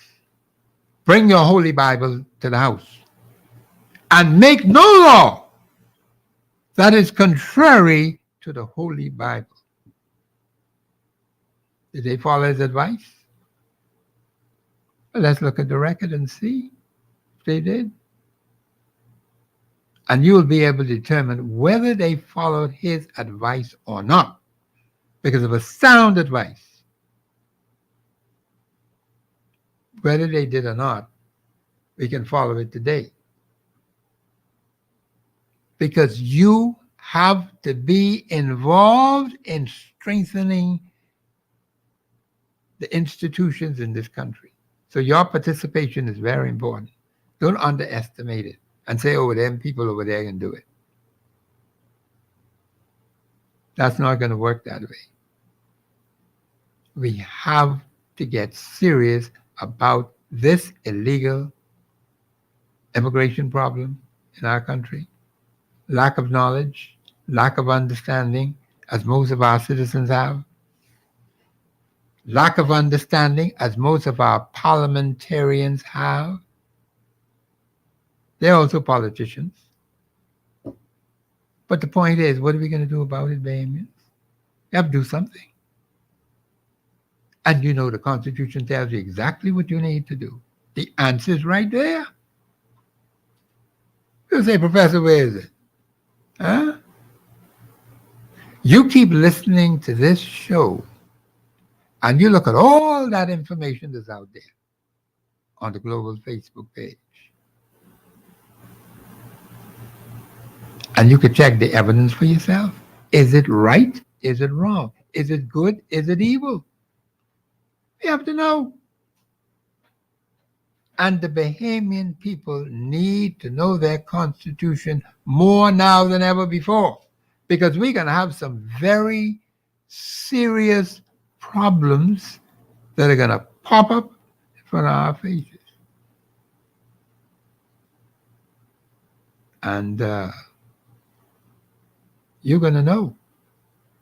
Bring your Holy Bible to the house and make no law that is contrary to the Holy Bible. Did they follow his advice? Well, let's look at the record and see if they did. And you'll be able to determine whether they followed his advice or not. Because of a sound advice, whether they did or not, we can follow it today. Because you have to be involved in strengthening the institutions in this country. So your participation is very important. Don't underestimate it and say, oh, them people over there can do it. That's not going to work that way. We have to get serious about this illegal immigration problem in our country. Lack of knowledge, lack of understanding, as most of our citizens have. Lack of understanding, as most of our parliamentarians have. They're also politicians. But the point is, what are we going to do about it, Bahamians? You have to do something. And you know the Constitution tells you exactly what you need to do. The answer is right there. You say, Professor, where is it? Huh? You keep listening to this show and you look at all that information that's out there on the Global Facebook page. And you can check the evidence for yourself. Is it right? Is it wrong? Is it good? Is it evil? You have to know. And the Bahamian people need to know their Constitution more now than ever before, because we're going to have some very serious problems that are going to pop up in front of our faces. And you're going to know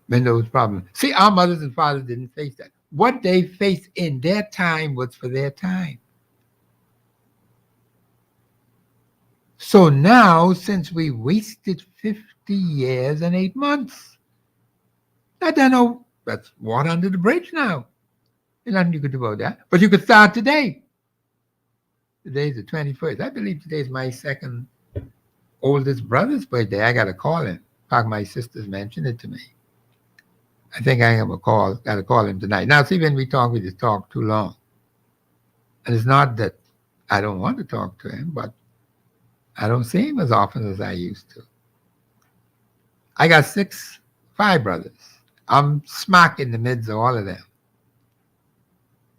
when those problems. See, our mothers and fathers didn't face that. What they faced in their time was for their time. So now, since we wasted 50 years and 8 months, I don't know, that's water under the bridge now. There's nothing you could do about that. But you could start today. Today's the 21st. I believe today's my second oldest brother's birthday. I got to call him. In fact, my sisters mentioned it to me. I think I have got to call him tonight. Now, see, when we just talk too long. And it's not that I don't want to talk to him, but I don't see him as often as I used to. I got 5 brothers. I'm smack in the midst of all of them.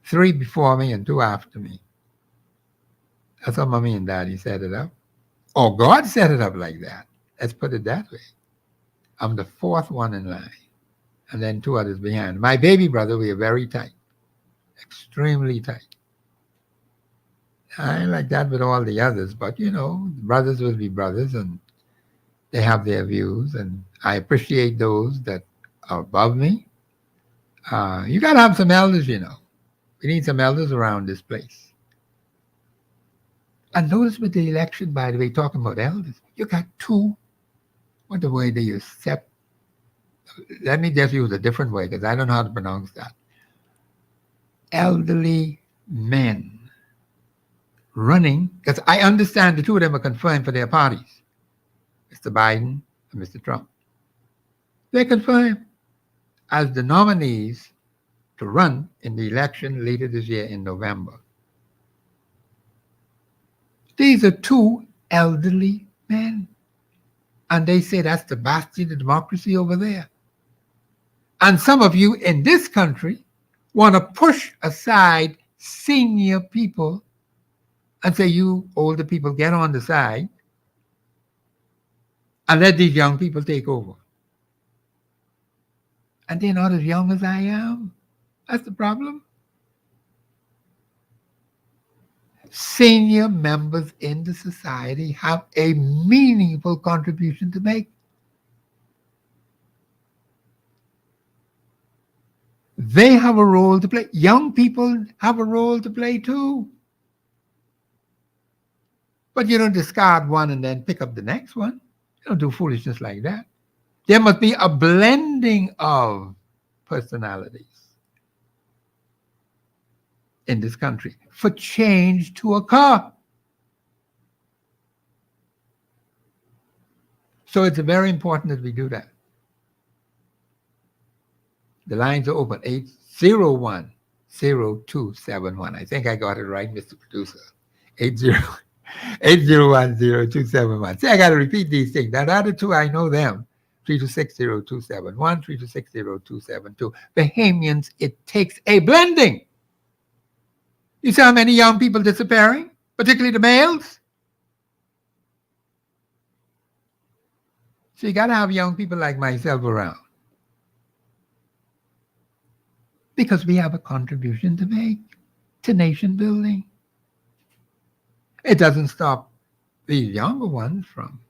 3 before me and 2 after me. That's how Mommy and Daddy set it up. Or God set it up like that. Let's put it that way. I'm the 4th one in line. And then 2 others behind. My baby brother, we are very tight. Extremely tight. I ain't like that with all the others, but brothers will be brothers and they have their views, and I appreciate those that are above me. You got to have some elders, We need some elders around this place. And notice with the election, by the way, talking about elders, you got 2, what the way they use, let me just use a different way because I don't know how to pronounce that. Elderly men running, because I understand the 2 of them are confirmed for their parties, Mr. Biden and Mr. Trump. They're confirmed as the nominees to run in the election later this year in November. These are 2 elderly men. And they say that's the bastion of democracy over there. And some of you in this country want to push aside senior people and say, you older people, get on the side and let these young people take over. And they're not as young as I am. That's the problem. Senior members in the society have a meaningful contribution to make. They have a role to play. Young people have a role to play too. But you don't discard one and then pick up the next one. You don't do foolishness like that. There must be a blending of personalities in this country for change to occur. So it's very important that we do that. The lines are open, 801-0271. I think I got it right, Mr. Producer. 801-0271. See, I got to repeat these things. Now, the other two, I know them. 326-0271, 326-0272. Bahamians, it takes a blending. You see how many young people disappearing, particularly the males? So you got to have young people like myself around. Because we have a contribution to make to nation building. It doesn't stop these younger ones from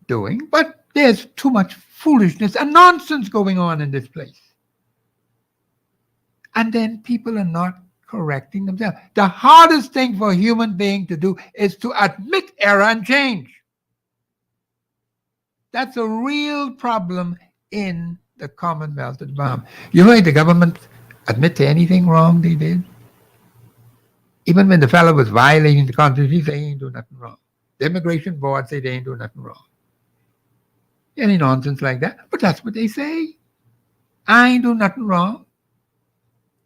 doing, but there's too much foolishness and nonsense going on in this place. And then people are not correcting themselves. The hardest thing for a human being to do is to admit error and change. That's a real problem in the Commonwealth of the Bahamas. You heard the government admit to anything wrong they did? Even when the fellow was violating the Constitution, they ain't do nothing wrong. The immigration board say they ain't do nothing wrong. Any nonsense like that. But that's what they say. I ain't do nothing wrong.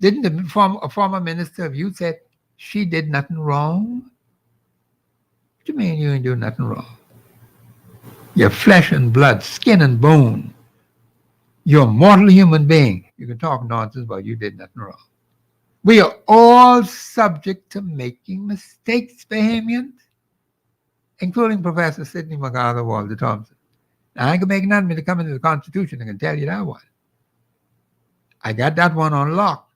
Didn't a former minister of youth said she did nothing wrong? What do you mean you ain't do nothing wrong? You're flesh and blood, skin and bone. You're a mortal human being. You can talk nonsense, but you did nothing wrong. We are all subject to making mistakes, Bahamians, including Professor Sidney MacArthur Walter Thompson. Now, I ain't gonna make nothing to come into the Constitution. I can tell you that one. I got that one on lock.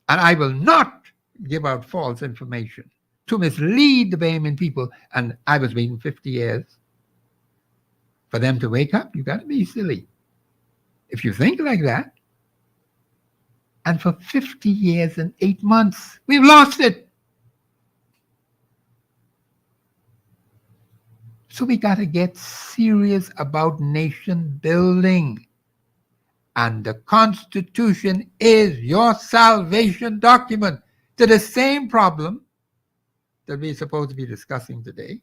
And I will not give out false information to mislead the Bahamian people. And I was waiting 50 years for them to wake up. You got to be silly if you think like that. And for 50 years and 8 months, we've lost it. So we got to get serious about nation building. And the Constitution is your salvation document to the same problem that we're supposed to be discussing today.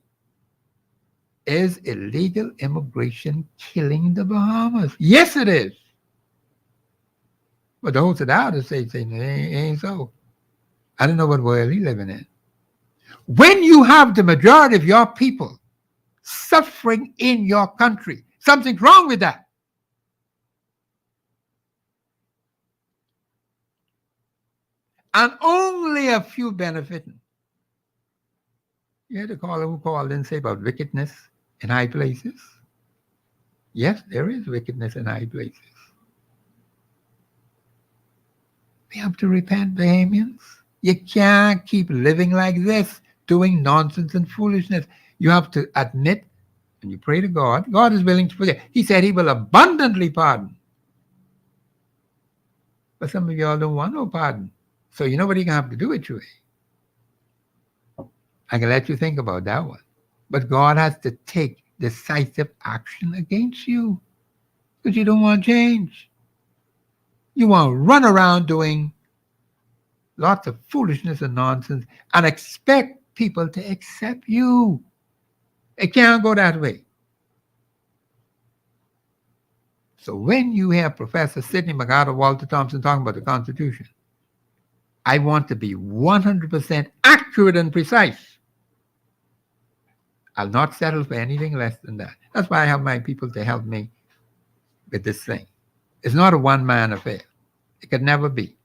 Is illegal immigration killing the Bahamas? Yes, it is. But those that are say it ain't so. I don't know what world we living in. When you have the majority of your people suffering in your country, something's wrong with that. And only a few benefiting. You had a caller who called and say about wickedness in high places. Yes, there is wickedness in high places. We have to repent, Bahamians. You can't keep living like this, doing nonsense and foolishness. You have to admit, and you pray to God. God is willing to forgive. He said he will abundantly pardon. But some of y'all don't want no pardon. So you know what you're going to have to do it, Chewy? I can let you think about that one. But God has to take decisive action against you because you don't want change. You want to run around doing lots of foolishness and nonsense and expect people to accept you. It can't go that way. So when you hear Professor Sidney MacArthur Walter Thompson talking about the Constitution, I want to be 100% accurate and precise. I'll not settle for anything less than that. That's why I have my people to help me with this thing. It's not a one-man affair. It could never be.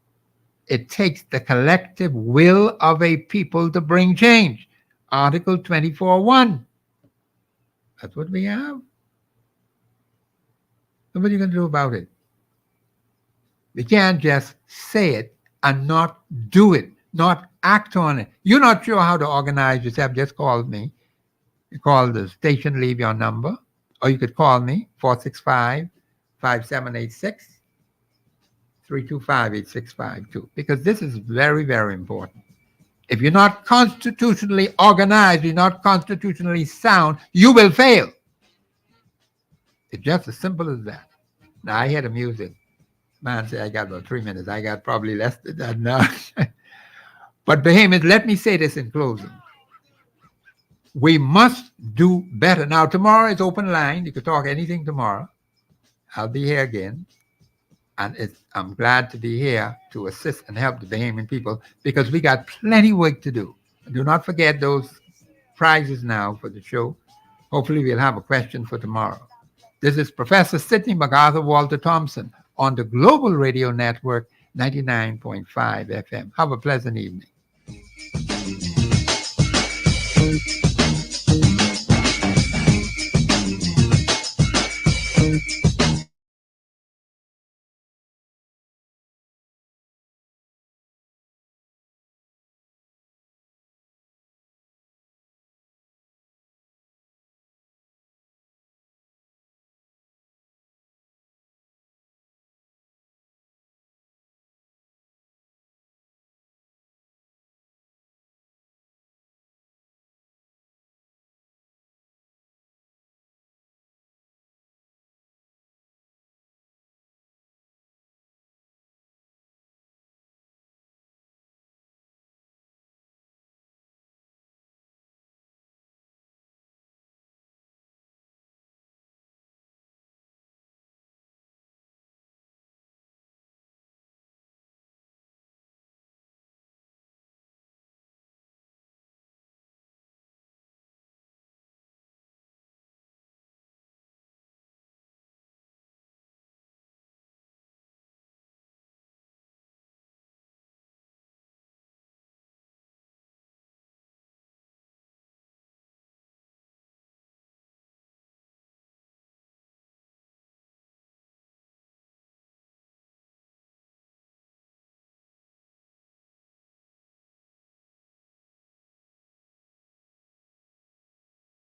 It takes the collective will of a people to bring change. Article 24.1. That's what we have. So what are you going to do about it? We can't just say it and not do it, not act on it. You're not sure how to organize yourself, just call me. You call the station, leave your number, or you could call me, 465-5786, 325-8652, because this is very, very important. If you're not constitutionally organized, you're not constitutionally sound, you will fail. It's just as simple as that. Now, I hear the music. Man, say I got about 3 minutes. I got probably less than that now. But Bahamians, let me say this in closing. We must do better. Now, tomorrow is open line. You can talk anything tomorrow. I'll be here again. And I'm glad to be here to assist and help the Bahamian people because we got plenty work to do. Do not forget those prizes now for the show. Hopefully we'll have a question for tomorrow. This is Professor Sidney MacArthur Walter Thompson on the Global Radio Network 99.5 FM. Have a pleasant evening.